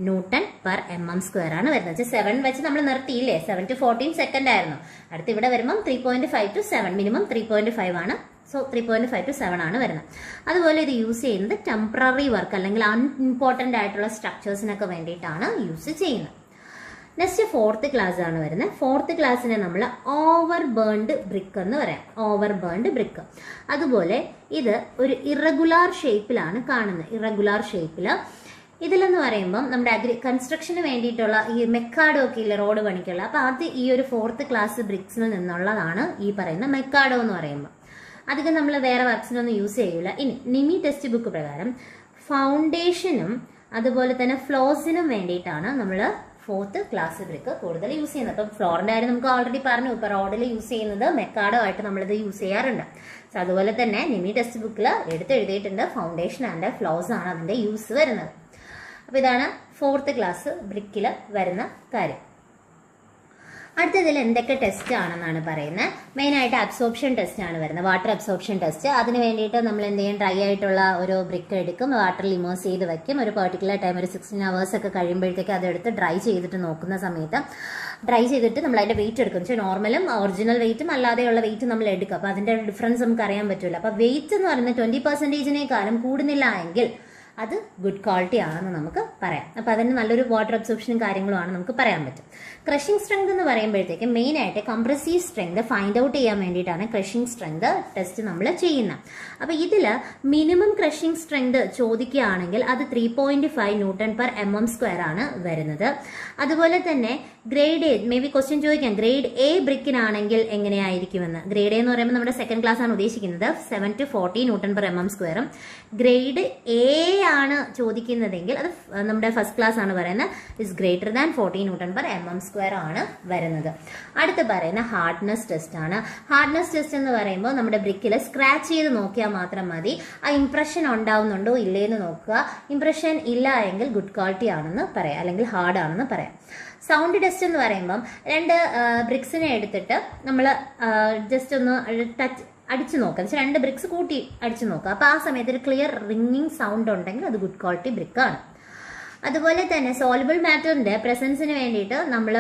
Nm² ആണ് വരുന്നത്. 7 വെച്ച് നമ്മൾ നിർത്തിയില്ലേ, 7 to 14 സെക്കൻഡ് ആയിരുന്നു. അടുത്ത് ഇവിടെ വരുമ്പം 3.5 to 7, മിനിമം 3.5 ആണ്. സോ 3.5 to 7 ആണ് വരുന്നത്. അതുപോലെ ഇത് യൂസ് ചെയ്യുന്നത് ടെമ്പററി വർക്ക് അല്ലെങ്കിൽ അൺഇമ്പോർട്ടൻ്റ് ആയിട്ടുള്ള സ്ട്രക്ചേഴ്സിനൊക്കെ വേണ്ടിയിട്ടാണ് യൂസ് ചെയ്യുന്നത്. നെക്സ്റ്റ് ഫോർത്ത് ക്ലാസ് ആണ് വരുന്നത്. ഫോർത്ത് ക്ലാസ്സിനെ നമ്മൾ ഓവർ ബേൺഡ് ബ്രിക്ക് എന്ന് പറയാം, ഓവർ ബേൺഡ് ബ്രിക്ക്. അതുപോലെ ഇത് ഒരു ഇറഗുലാർ ഷേപ്പിലാണ് കാണുന്നത്, ഇറഗുലാർ ഷേപ്പിൽ. ഇതിലെന്ന് പറയുമ്പം നമ്മുടെ കൺസ്ട്രക്ഷന് വേണ്ടിയിട്ടുള്ള ഈ മെക്കാഡോ ഒക്കെ ഇല്ല, റോഡ് പണിക്കുള്ള, അപ്പൊ അത് ഈ ഒരു ഫോർത്ത് ക്ലാസ് ബ്രിക്സിൽ നിന്നുള്ളതാണ് ഈ പറയുന്ന മെക്കാഡോ എന്ന് പറയുമ്പോൾ. അധികം നമ്മൾ വേറെ വർക്സിനൊന്നും യൂസ് ചെയ്യൂല. ഇനി നിമി ടെക്സ്റ്റ് ബുക്ക് പ്രകാരം ഫൗണ്ടേഷനും അതുപോലെ തന്നെ ഫ്ലോസിനും വേണ്ടിയിട്ടാണ് നമ്മൾ ഫോർത്ത് ക്ലാസ് ബ്രിക്ക് കൂടുതൽ യൂസ് ചെയ്യുന്നത്. അപ്പം ഫ്ലോറിന്റെ കാര്യം നമുക്ക് ഓൾറെഡി പറഞ്ഞു, ഇപ്പൊ റോഡിൽ യൂസ് ചെയ്യുന്നത് മെക്കാഡോ ആയിട്ട് നമ്മളിത് യൂസ് ചെയ്യാറുണ്ട്. സോ അതുപോലെ തന്നെ നിമി ടെക്സ്റ്റ് ബുക്കിൽ എഴുതിയിട്ടുണ്ട് ഫൗണ്ടേഷൻ ആൻഡ് ഫ്ലോസ് ആണ് അതിന്റെ യൂസ് വരുന്നത്. അപ്പൊ ഇതാണ് ഫോർത്ത് ക്ലാസ് ബ്രിക്കിൽ വരുന്ന കാര്യം. അടുത്തതിൽ എന്തൊക്കെ ടെസ്റ്റ് ആണെന്നാണ് പറയുന്നത്. മെയിൻ ആയിട്ട് അബ്സോർപ്ഷൻ ടെസ്റ്റ് ആണ് വരുന്നത്, വാട്ടർ അബ്സോർപ്ഷൻ ടെസ്റ്റ്. അതിന് വേണ്ടിയിട്ട് നമ്മൾ എന്ത് ചെയ്യും, ഡ്രൈ ആയിട്ടുള്ള ഒരു ബ്രിക്ക് എടുക്കും, വാട്ടറിൽ ഇമേഴ്സ് ചെയ്ത് വെക്കും. ഒരു പെർട്ടിക്കുലർ ടൈം, ഒരു 16 hours ഒക്കെ കഴിയുമ്പോഴത്തേക്ക് അതെടുത്ത് ഡ്രൈ ചെയ്തിട്ട് നോക്കുന്ന സമയത്ത്, ഡ്രൈ ചെയ്തിട്ട് നമ്മൾ അതിന്റെ വെയിറ്റ് എടുക്കും. പക്ഷേ നോർമലും ഒറിജിനൽ വെയിറ്റും അല്ലാതെയുള്ള വെയിറ്റ് നമ്മൾ എടുക്കും. അപ്പൊ അതിന്റെ ഡിഫറൻസ് നമുക്ക് അറിയാൻ പറ്റില്ല. അപ്പൊ വെയിറ്റ് എന്ന് പറയുന്നത് 20%-നേക്കാളും കൂടുന്നില്ല എങ്കിൽ അത് ഗുഡ് ക്വാളിറ്റി ആണെന്ന് നമുക്ക് പറയാം. അപ്പൊ അതിന് നല്ലൊരു വാട്ടർ അബ്സോർപ്ഷനും കാര്യങ്ങളും ആണ് നമുക്ക് പറയാൻ പറ്റും. ക്രഷിംഗ് സ്ട്രെങ്ത് എന്ന് പറയുമ്പോഴത്തേക്ക് മെയിൻ ആയിട്ട് കംപ്രസീവ് സ്ട്രെങ്ത് ഫൈൻഡ് ഔട്ട് ചെയ്യാൻ വേണ്ടിയിട്ടാണ് ക്രഷിംഗ് സ്ട്രെങ്ത് ടെസ്റ്റ് നമ്മൾ ചെയ്യുന്നത്. അപ്പൊ ഇതില് മിനിമം ക്രഷിംഗ് സ്ട്രെങ്ത് ചോദിക്കുകയാണെങ്കിൽ അത് 3.5 Nm² ആണ് വരുന്നത്. അതുപോലെ തന്നെ grade A, may be question ചോദിക്കാം, ഗ്രേഡ് എ ബ്രിക്കിനാണെങ്കിൽ എങ്ങനെയായിരിക്കുമെന്ന്. ഗ്രേഡ് എ എന്ന് പറയുമ്പോൾ നമ്മുടെ സെക്കൻഡ് ക്ലാസ് ആണ് ഉദ്ദേശിക്കുന്നത്, 7 to 14 Nm². ഗ്രേഡ് എ ആണ് ചോദിക്കുന്നതെങ്കിൽ അത് നമ്മുടെ ഫസ്റ്റ് ക്ലാസ് ആണ് പറയുന്നത്, ഇസ് ഗ്രേറ്റർ ദാൻ 14 Nm² ആണ് വരുന്നത്. അടുത്ത് പറയുന്ന ഹാർഡ്നെസ് ടെസ്റ്റ് ആണ്. ഹാർഡ്നെസ് ടെസ്റ്റ് എന്ന് പറയുമ്പോൾ നമ്മുടെ ബ്രിക്കിൽ സ്ക്രാച്ച് ചെയ്ത് നോക്കിയാൽ മാത്രം മതി, ആ ഇംപ്രഷൻ ഉണ്ടാവുന്നുണ്ടോ ഇല്ലേന്ന് നോക്കുക. ഇംപ്രഷൻ ഇല്ല എങ്കിൽ ഗുഡ് ക്വാളിറ്റി ആണെന്ന് പറയാം, അല്ലെങ്കിൽ ഹാർഡ് ആണെന്ന് പറയാം. സൗണ്ട് ടെസ്റ്റ് എന്ന് പറയുമ്പം 2 ബ്രിക്സിനെ എടുത്തിട്ട് നമ്മൾ ജസ്റ്റ് ഒന്ന് അടിച്ചു നോക്കുക, എന്ന് വെച്ചാൽ 2 ബ്രിക്സ് കൂട്ടി അടിച്ചു നോക്കുക. അപ്പൊ ആ സമയത്ത് ഒരു ക്ലിയർ റിംഗിങ് സൗണ്ട് ഉണ്ടെങ്കിൽ അത് ഗുഡ് ക്വാളിറ്റി ബ്രിക്കാണ്. അതുപോലെ തന്നെ സോൾബിൾ മാറ്ററിന്റെ പ്രസൻസിന് വേണ്ടിയിട്ട് നമ്മൾ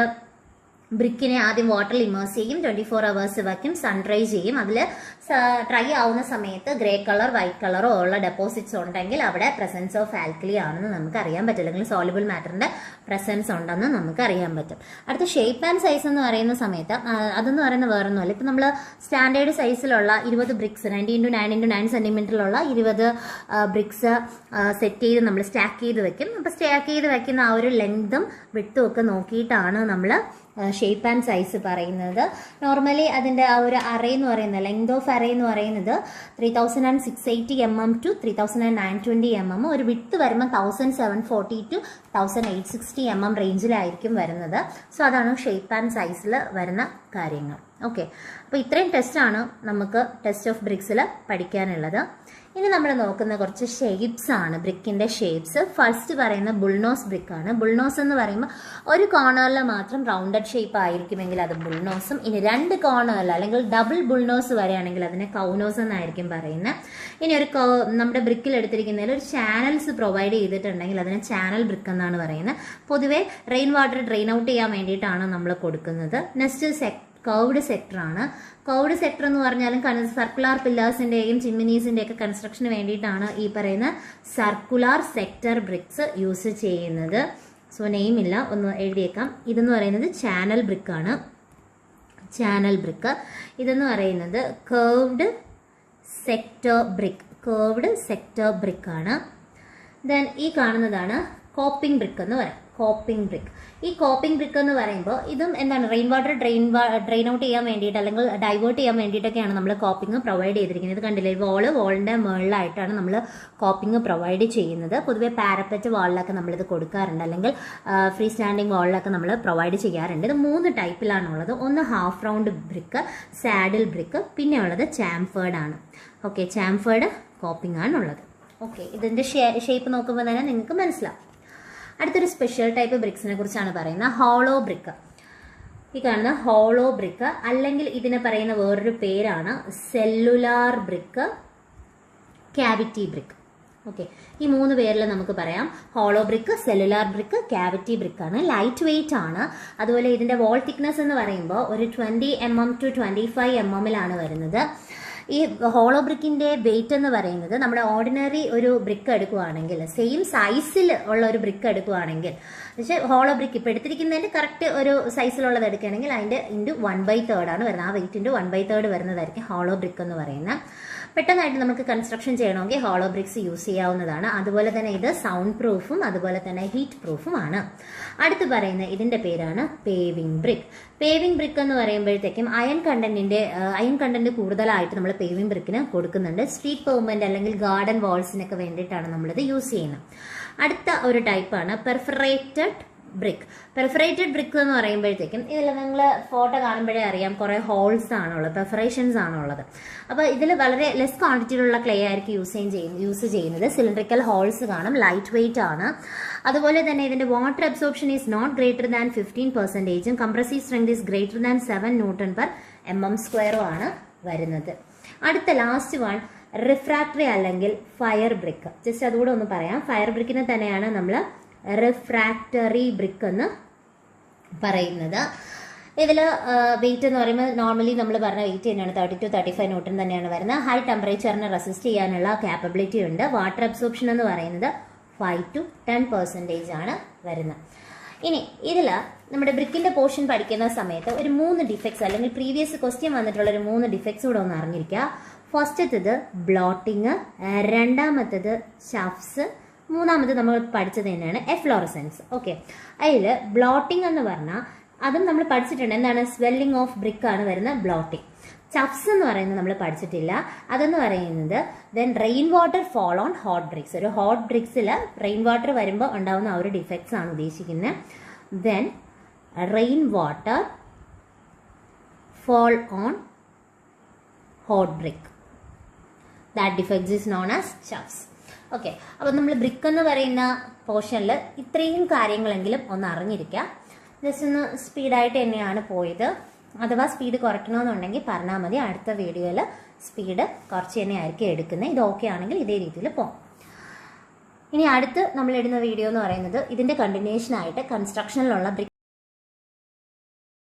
ബ്രിക്കിനെ ആദ്യം വാട്ടറിൽ ഇമേഴ്സ് ചെയ്യും, 24 hours വയ്ക്കും, സൺ ഡ്രൈ ചെയ്യും. അതിൽ ഡ്രൈ ആവുന്ന സമയത്ത് ഗ്രേ കളർ, വൈറ്റ് കളറോ ഉള്ള ഡെപ്പോസിറ്റ്സ് ഉണ്ടെങ്കിൽ അവിടെ പ്രസൻസ് ഓഫ് ആൽക്കലി ആണെന്ന് നമുക്ക് അറിയാൻ പറ്റും, അല്ലെങ്കിൽ സോൾബിൾ മാറ്ററിന്റെ പ്രസൻസ് ഉണ്ടെന്ന് നമുക്ക് അറിയാൻ പറ്റും. അടുത്ത ഷേപ്പ് ആൻഡ് സൈസ് എന്ന് പറയുന്ന സമയത്ത് അതെന്ന് പറയുന്ന വേറൊന്നുമല്ല. ഇപ്പം നമ്മൾ സ്റ്റാൻഡേർഡ് സൈസിലുള്ള 20 ബ്രിക്സ് 9x9 സെന്റിമീറ്ററിലുള്ള 20 ബ്രിക്സ് സെറ്റ് ചെയ്ത് നമ്മൾ സ്റ്റാക്ക് ചെയ്ത് വെക്കും. അപ്പം സ്റ്റാക്ക് ചെയ്ത് വെക്കുന്ന ആ ഒരു ലെങ്തും വിഡ്ത്തും ഒക്കെ നോക്കിയിട്ടാണ് നമ്മൾ ഷേപ്പ് ആൻഡ് സൈസ് പറയുന്നത്. നോർമലി അതിന്റെ ആ ഒരു അറേ എന്ന് പറയുന്നത്, ലെങ്ത് ഓഫ് അറേ എന്ന് പറയുന്നത് 3680 mm to 3920 mm. ഒരു വിഡ്ത്ത് വരുമ്പോൾ 1740 to 1860 mm റേഞ്ചിലായിരിക്കും വരുന്നത്. സോ അതാണ് ഷേപ്പ് ആൻഡ് സൈസിൽ വരുന്ന കാര്യങ്ങൾ. ഓക്കെ, അപ്പോൾ ഇത്രയും ടെസ്റ്റാണ് നമുക്ക് ടെസ്റ്റ് ഓഫ് ബ്രിക്സിൽ പഠിക്കാനുള്ളത്. ഇനി നമ്മൾ നോക്കുന്ന കുറച്ച് ഷേപ്സ് ആണ്, ബ്രിക്കിന്റെ ഷേപ്സ്. ഫസ്റ്റ് പറയുന്ന ബുൾനോസ് ബ്രിക്ക് ആണ്. ബുൾനോസ് എന്ന് പറയുമ്പോൾ ഒരു കോർണറിൽ മാത്രം റൗണ്ടഡ് ഷേപ്പ് ആയിരിക്കുമെങ്കിൽ അത് ബുൾനോസും, ഇനി 2 കോർണറിൽ അല്ലെങ്കിൽ ഡബിൾ ബുൾനോസ് വരെയാണെങ്കിൽ അതിനെ കൗനോസ് എന്നായിരിക്കും പറയുന്നത്. ഇനി ഒരു നമ്മുടെ ബ്രിക്കിൽ എടുത്തിരിക്കുന്നതിൽ ഒരു ചാനൽസ് പ്രൊവൈഡ് ചെയ്തിട്ടുണ്ടെങ്കിൽ അതിനെ ചാനൽ ബ്രിക്ക് എന്നാണ് പറയുന്നത്. പൊതുവെ റെയിൻ വാട്ടർ ഡ്രെയിൻ ഔട്ട് ചെയ്യാൻ വേണ്ടിയിട്ടാണ് നമ്മൾ കൊടുക്കുന്നത്. നെക്സ്റ്റ് കർവ്ഡ് സെക്ടർ ആണ്. കർവ്ഡ് സെക്ടർ എന്ന് പറഞ്ഞാലും സർക്കുലർ പില്ലേഴ്സിന്റെയും ചിമ്മിനീസിന്റെ ഒക്കെ കൺസ്ട്രക്ഷന് വേണ്ടിയിട്ടാണ് ഈ പറയുന്ന സർക്കുലർ സെക്ടർ ബ്രിക്സ് യൂസ് ചെയ്യുന്നത്. സോ നെയിം ഇല്ല, ഒന്ന് എഴുതിയേക്കാം. ഇതെന്ന് പറയുന്നത് ചാനൽ ബ്രിക്കാണ്. Channel brick. ഇതെന്ന് പറയുന്നത് കേർവ്ഡ് സെക്ടർ ബ്രിക്കാണ്. ദെൻ ഈ കാണുന്നതാണ് കോപ്പിംഗ് ബ്രിക്ക് എന്ന് പറയാം. Coping brick. ഈ കോപ്പിംഗ് ബ്രിക്ക് എന്ന് പറയുമ്പോൾ ഇതും എന്താണ്, റെയിൻ വാട്ടർ ഡ്രെയിൻ ഔട്ട് ചെയ്യാൻ വേണ്ടിയിട്ട് അല്ലെങ്കിൽ ഡൈവേർട്ട് ചെയ്യാൻ വേണ്ടിയിട്ടൊക്കെയാണ് നമ്മൾ കോപ്പിംഗ് പ്രൊവൈഡ് ചെയ്തിരിക്കുന്നത്. ഇത് കണ്ടില്ലേ, വാളിൻ്റെ മുകളിലായിട്ടാണ് നമ്മൾ കോപ്പിംഗ് പ്രൊവൈഡ് ചെയ്യുന്നത്. പൊതുവെ പാരപ്പറ്റ് വാളിലൊക്കെ നമ്മളിത് കൊടുക്കാറുണ്ട്, അല്ലെങ്കിൽ ഫ്രീ സ്റ്റാൻഡിങ് വാളിലൊക്കെ നമ്മൾ പ്രൊവൈഡ് ചെയ്യാറുണ്ട്. ഇത് 3 ടൈപ്പിലാണുള്ളത്. ഒന്ന് half round brick, saddle brick, പിന്നെ ഉള്ളത് ചാംഫേർഡ് ആണ്. ഓക്കെ, ചാംഫേർഡ് കോപ്പിംഗ് ആണുള്ളത്. ഓക്കെ, ഇതിൻ്റെ ഷേപ്പ് നോക്കുമ്പോൾ തന്നെ നിങ്ങൾക്ക് മനസ്സിലാവും. അടുത്തൊരു സ്പെഷ്യൽ ടൈപ്പ് ബ്രിക്സിനെ കുറിച്ചാണ് പറയുന്നത്, ഹോളോ ബ്രിക്ക്. ഈ കാണുന്ന ഹോളോ ബ്രിക്ക്, അല്ലെങ്കിൽ ഇതിനെ പറയുന്ന വേറൊരു പേരാണ് cellular brick, cavity brick. Okay, ഈ 3 പേരിൽ നമുക്ക് പറയാം. Hollow brick, cellular brick, cavity ബ്രിക്കാണ്. ലൈറ്റ് വെയിറ്റ് ആണ്. അതുപോലെ ഇതിന്റെ വാൾ തിക്നെസ് എന്ന് പറയുമ്പോൾ ഒരു 20 mm to 25 mm വരുന്നത്. ഈ ഹോളോ ബ്രിക്കിന്റെ വെയിറ്റ് എന്ന് പറയുന്നത് നമ്മുടെ ഓർഡിനറി ഒരു ബ്രിക്ക് എടുക്കുകയാണെങ്കിൽ, സെയിം സൈസിൽ ഉള്ള ഒരു ബ്രിക്ക് എടുക്കുകയാണെങ്കിൽ, പക്ഷേ ഹോളോ ബ്രിക്ക് ഇപ്പോൾ എടുത്തിരിക്കുന്നതിന്റെ കറക്റ്റ് ഒരു സൈസിലുള്ളത് എടുക്കുകയാണെങ്കിൽ അതിന്റെ ഇൻറ്റു 1/3 ആണ് വരുന്നത്. ആ വെയിറ്റ് ഇൻറ്റു 1/3 വരുന്നതായിരിക്കും ഹോളോ ബ്രിക്ക് എന്ന് പറയുന്നത്. പെട്ടെന്നായിട്ട് നമുക്ക് കൺസ്ട്രക്ഷൻ ചെയ്യണമെങ്കിൽ ഹോളോ ബ്രിക്സ് യൂസ് ചെയ്യാവുന്നതാണ്. അതുപോലെ തന്നെ ഇത് സൗണ്ട് പ്രൂഫും അതുപോലെ തന്നെ ഹീറ്റ് പ്രൂഫും ആണ്. അടുത്ത് പറയുന്ന ഇതിന്റെ പേരാണ് പേവിംഗ് ബ്രിക്ക്. പേവിംഗ് ബ്രിക്ക് എന്ന് പറയുമ്പോഴത്തേക്കും അയൺ കണ്ടന്റ് കൂടുതലായിട്ട് നമ്മൾ പേവിംഗ് ബ്രിക്കിന് കൊടുക്കുന്നുണ്ട്. സ്ട്രീറ്റ് പെർമനന്റ് അല്ലെങ്കിൽ ഗാർഡൻ വാൾസിനൊക്കെ വേണ്ടിയിട്ടാണ് നമ്മളിത് യൂസ് ചെയ്യുന്നത്. അടുത്ത ഒരു ടൈപ്പാണ് പെർഫറേറ്റഡ് ബ്രിക്ക്. പെർഫറേറ്റഡ് ബ്രിക്ക് എന്ന് പറയുമ്പോഴത്തേക്കും ഇതിൽ നിങ്ങൾ ഫോട്ടോ കാണുമ്പോഴേ അറിയാം, കുറെ ഹോൾസ് ആണുള്ളത്, പെർഫറേഷൻസ് ആണുള്ളത്. അപ്പോൾ ഇതിൽ വളരെ ലെസ് ക്വാണ്ടിറ്റിയിലുള്ള ക്ലേ ആയിരിക്കും യൂസ് ചെയ്യുന്നത്. സിലിണ്ടറിക്കൽ ഹോൾസ് കാണും, ലൈറ്റ് വെയിറ്റ് ആണ്. അതുപോലെ തന്നെ ഇതിന്റെ water absorption is not greater than 15%, compressive strength is greater than 7 Nm/mm² ആണ് വരുന്നത്. അടുത്ത ലാസ്റ്റ് വൺ റിഫ്രാക്ടറി അല്ലെങ്കിൽ ഫയർ ബ്രിക്ക്. ജസ്റ്റ് അതുകൂടെ ഒന്ന് പറയാം. ഫയർ ബ്രിക്കിനെ തന്നെയാണ് നമ്മൾ റിഫ്രാക്ടറി ബ്രിക്ക് എന്ന് പറയുന്നത്. ഇതിൽ വെയിറ്റ് എന്ന് പറയുമ്പോൾ നോർമലി നമ്മൾ പറഞ്ഞ വെയിറ്റ് തന്നെയാണ്, 30 to 35 N തന്നെയാണ് വരുന്നത്. ഹൈ ടെമ്പറേച്ചറിനെ റെസിസ്റ്റ് ചെയ്യാനുള്ള കാപ്പബിലിറ്റി ഉണ്ട്. വാട്ടർ അബ്സോർപ്ഷൻ എന്ന് പറയുന്നത് 5 to 10% ആണ് വരുന്നത്. ഇനി ഇതിൽ നമ്മുടെ ബ്രിക്കിന്റെ പോർഷൻ പഠിക്കുന്ന സമയത്ത് ഒരു 3 ഡിഫക്ട്സ് അല്ലെങ്കിൽ പ്രീവിയസ് ക്വസ്റ്റ്യൻ വന്നിട്ടുള്ള ഒരു 3 ഡിഫക്ട്സ് കൂടെ ഒന്ന് അറിഞ്ഞിരിക്കുക. ഫസ്റ്റത്തേത് ബ്ലോട്ടിങ്, രണ്ടാമത്തേത് ഷഫ്സ്, മൂന്നാമത് നമ്മൾ പഠിച്ചത് തന്നെയാണ് എഫ്ലോറസെൻസ്. ഓക്കെ, അതിൽ ബ്ലോട്ടിംഗ് എന്ന് പറഞ്ഞാൽ അതും നമ്മൾ പഠിച്ചിട്ടുണ്ട്. എന്താണ്? സ്വെല്ലിംഗ് ഓഫ് ബ്രിക്ക് ആണ് വരുന്ന ബ്ലോട്ടിംഗ്. ചഫ്സ് എന്ന് പറയുന്നത് നമ്മൾ പഠിച്ചിട്ടില്ല. അതെന്ന് പറയുന്നത് then rain water fall on hot bricks. ഒരു ഹോട്ട് ബ്രിക്സിൽ റെയിൻ വാട്ടർ വരുമ്പോൾ ഉണ്ടാവുന്ന ആ ഒരു ഡിഫക്ട്സ് ആണ് ഉദ്ദേശിക്കുന്നത്. Then rain water fall on hot brick, that defects is known as chuffs. Okay, അപ്പോൾ നമ്മൾ ബ്രിക്ക് എന്ന് പറയുന്ന പോർഷനിൽ ഇത്രയും കാര്യങ്ങളെങ്കിലും ഒന്ന് അറിഞ്ഞിരിക്കുക. ജസ്റ്റ് ഒന്ന് സ്പീഡായിട്ട് തന്നെയാണ് പോയത്. അഥവാ സ്പീഡ് കുറയ്ക്കണമെന്നുണ്ടെങ്കിൽ പറഞ്ഞാൽ മതി. അടുത്ത വീഡിയോയിൽ സ്പീഡ് കുറച്ച് തന്നെ ആയിരിക്കും എടുക്കുന്നത്. ഇത് ഓക്കെ ആണെങ്കിൽ ഇതേ രീതിയിൽ പോകും. ഇനി അടുത്ത് നമ്മൾ ഇടുന്ന വീഡിയോ എന്ന് പറയുന്നത് ഇതിൻ്റെ കണ്ടിന്യൂഷനായിട്ട് കൺസ്ട്രക്ഷനിലുള്ള ബ്രിക്ക്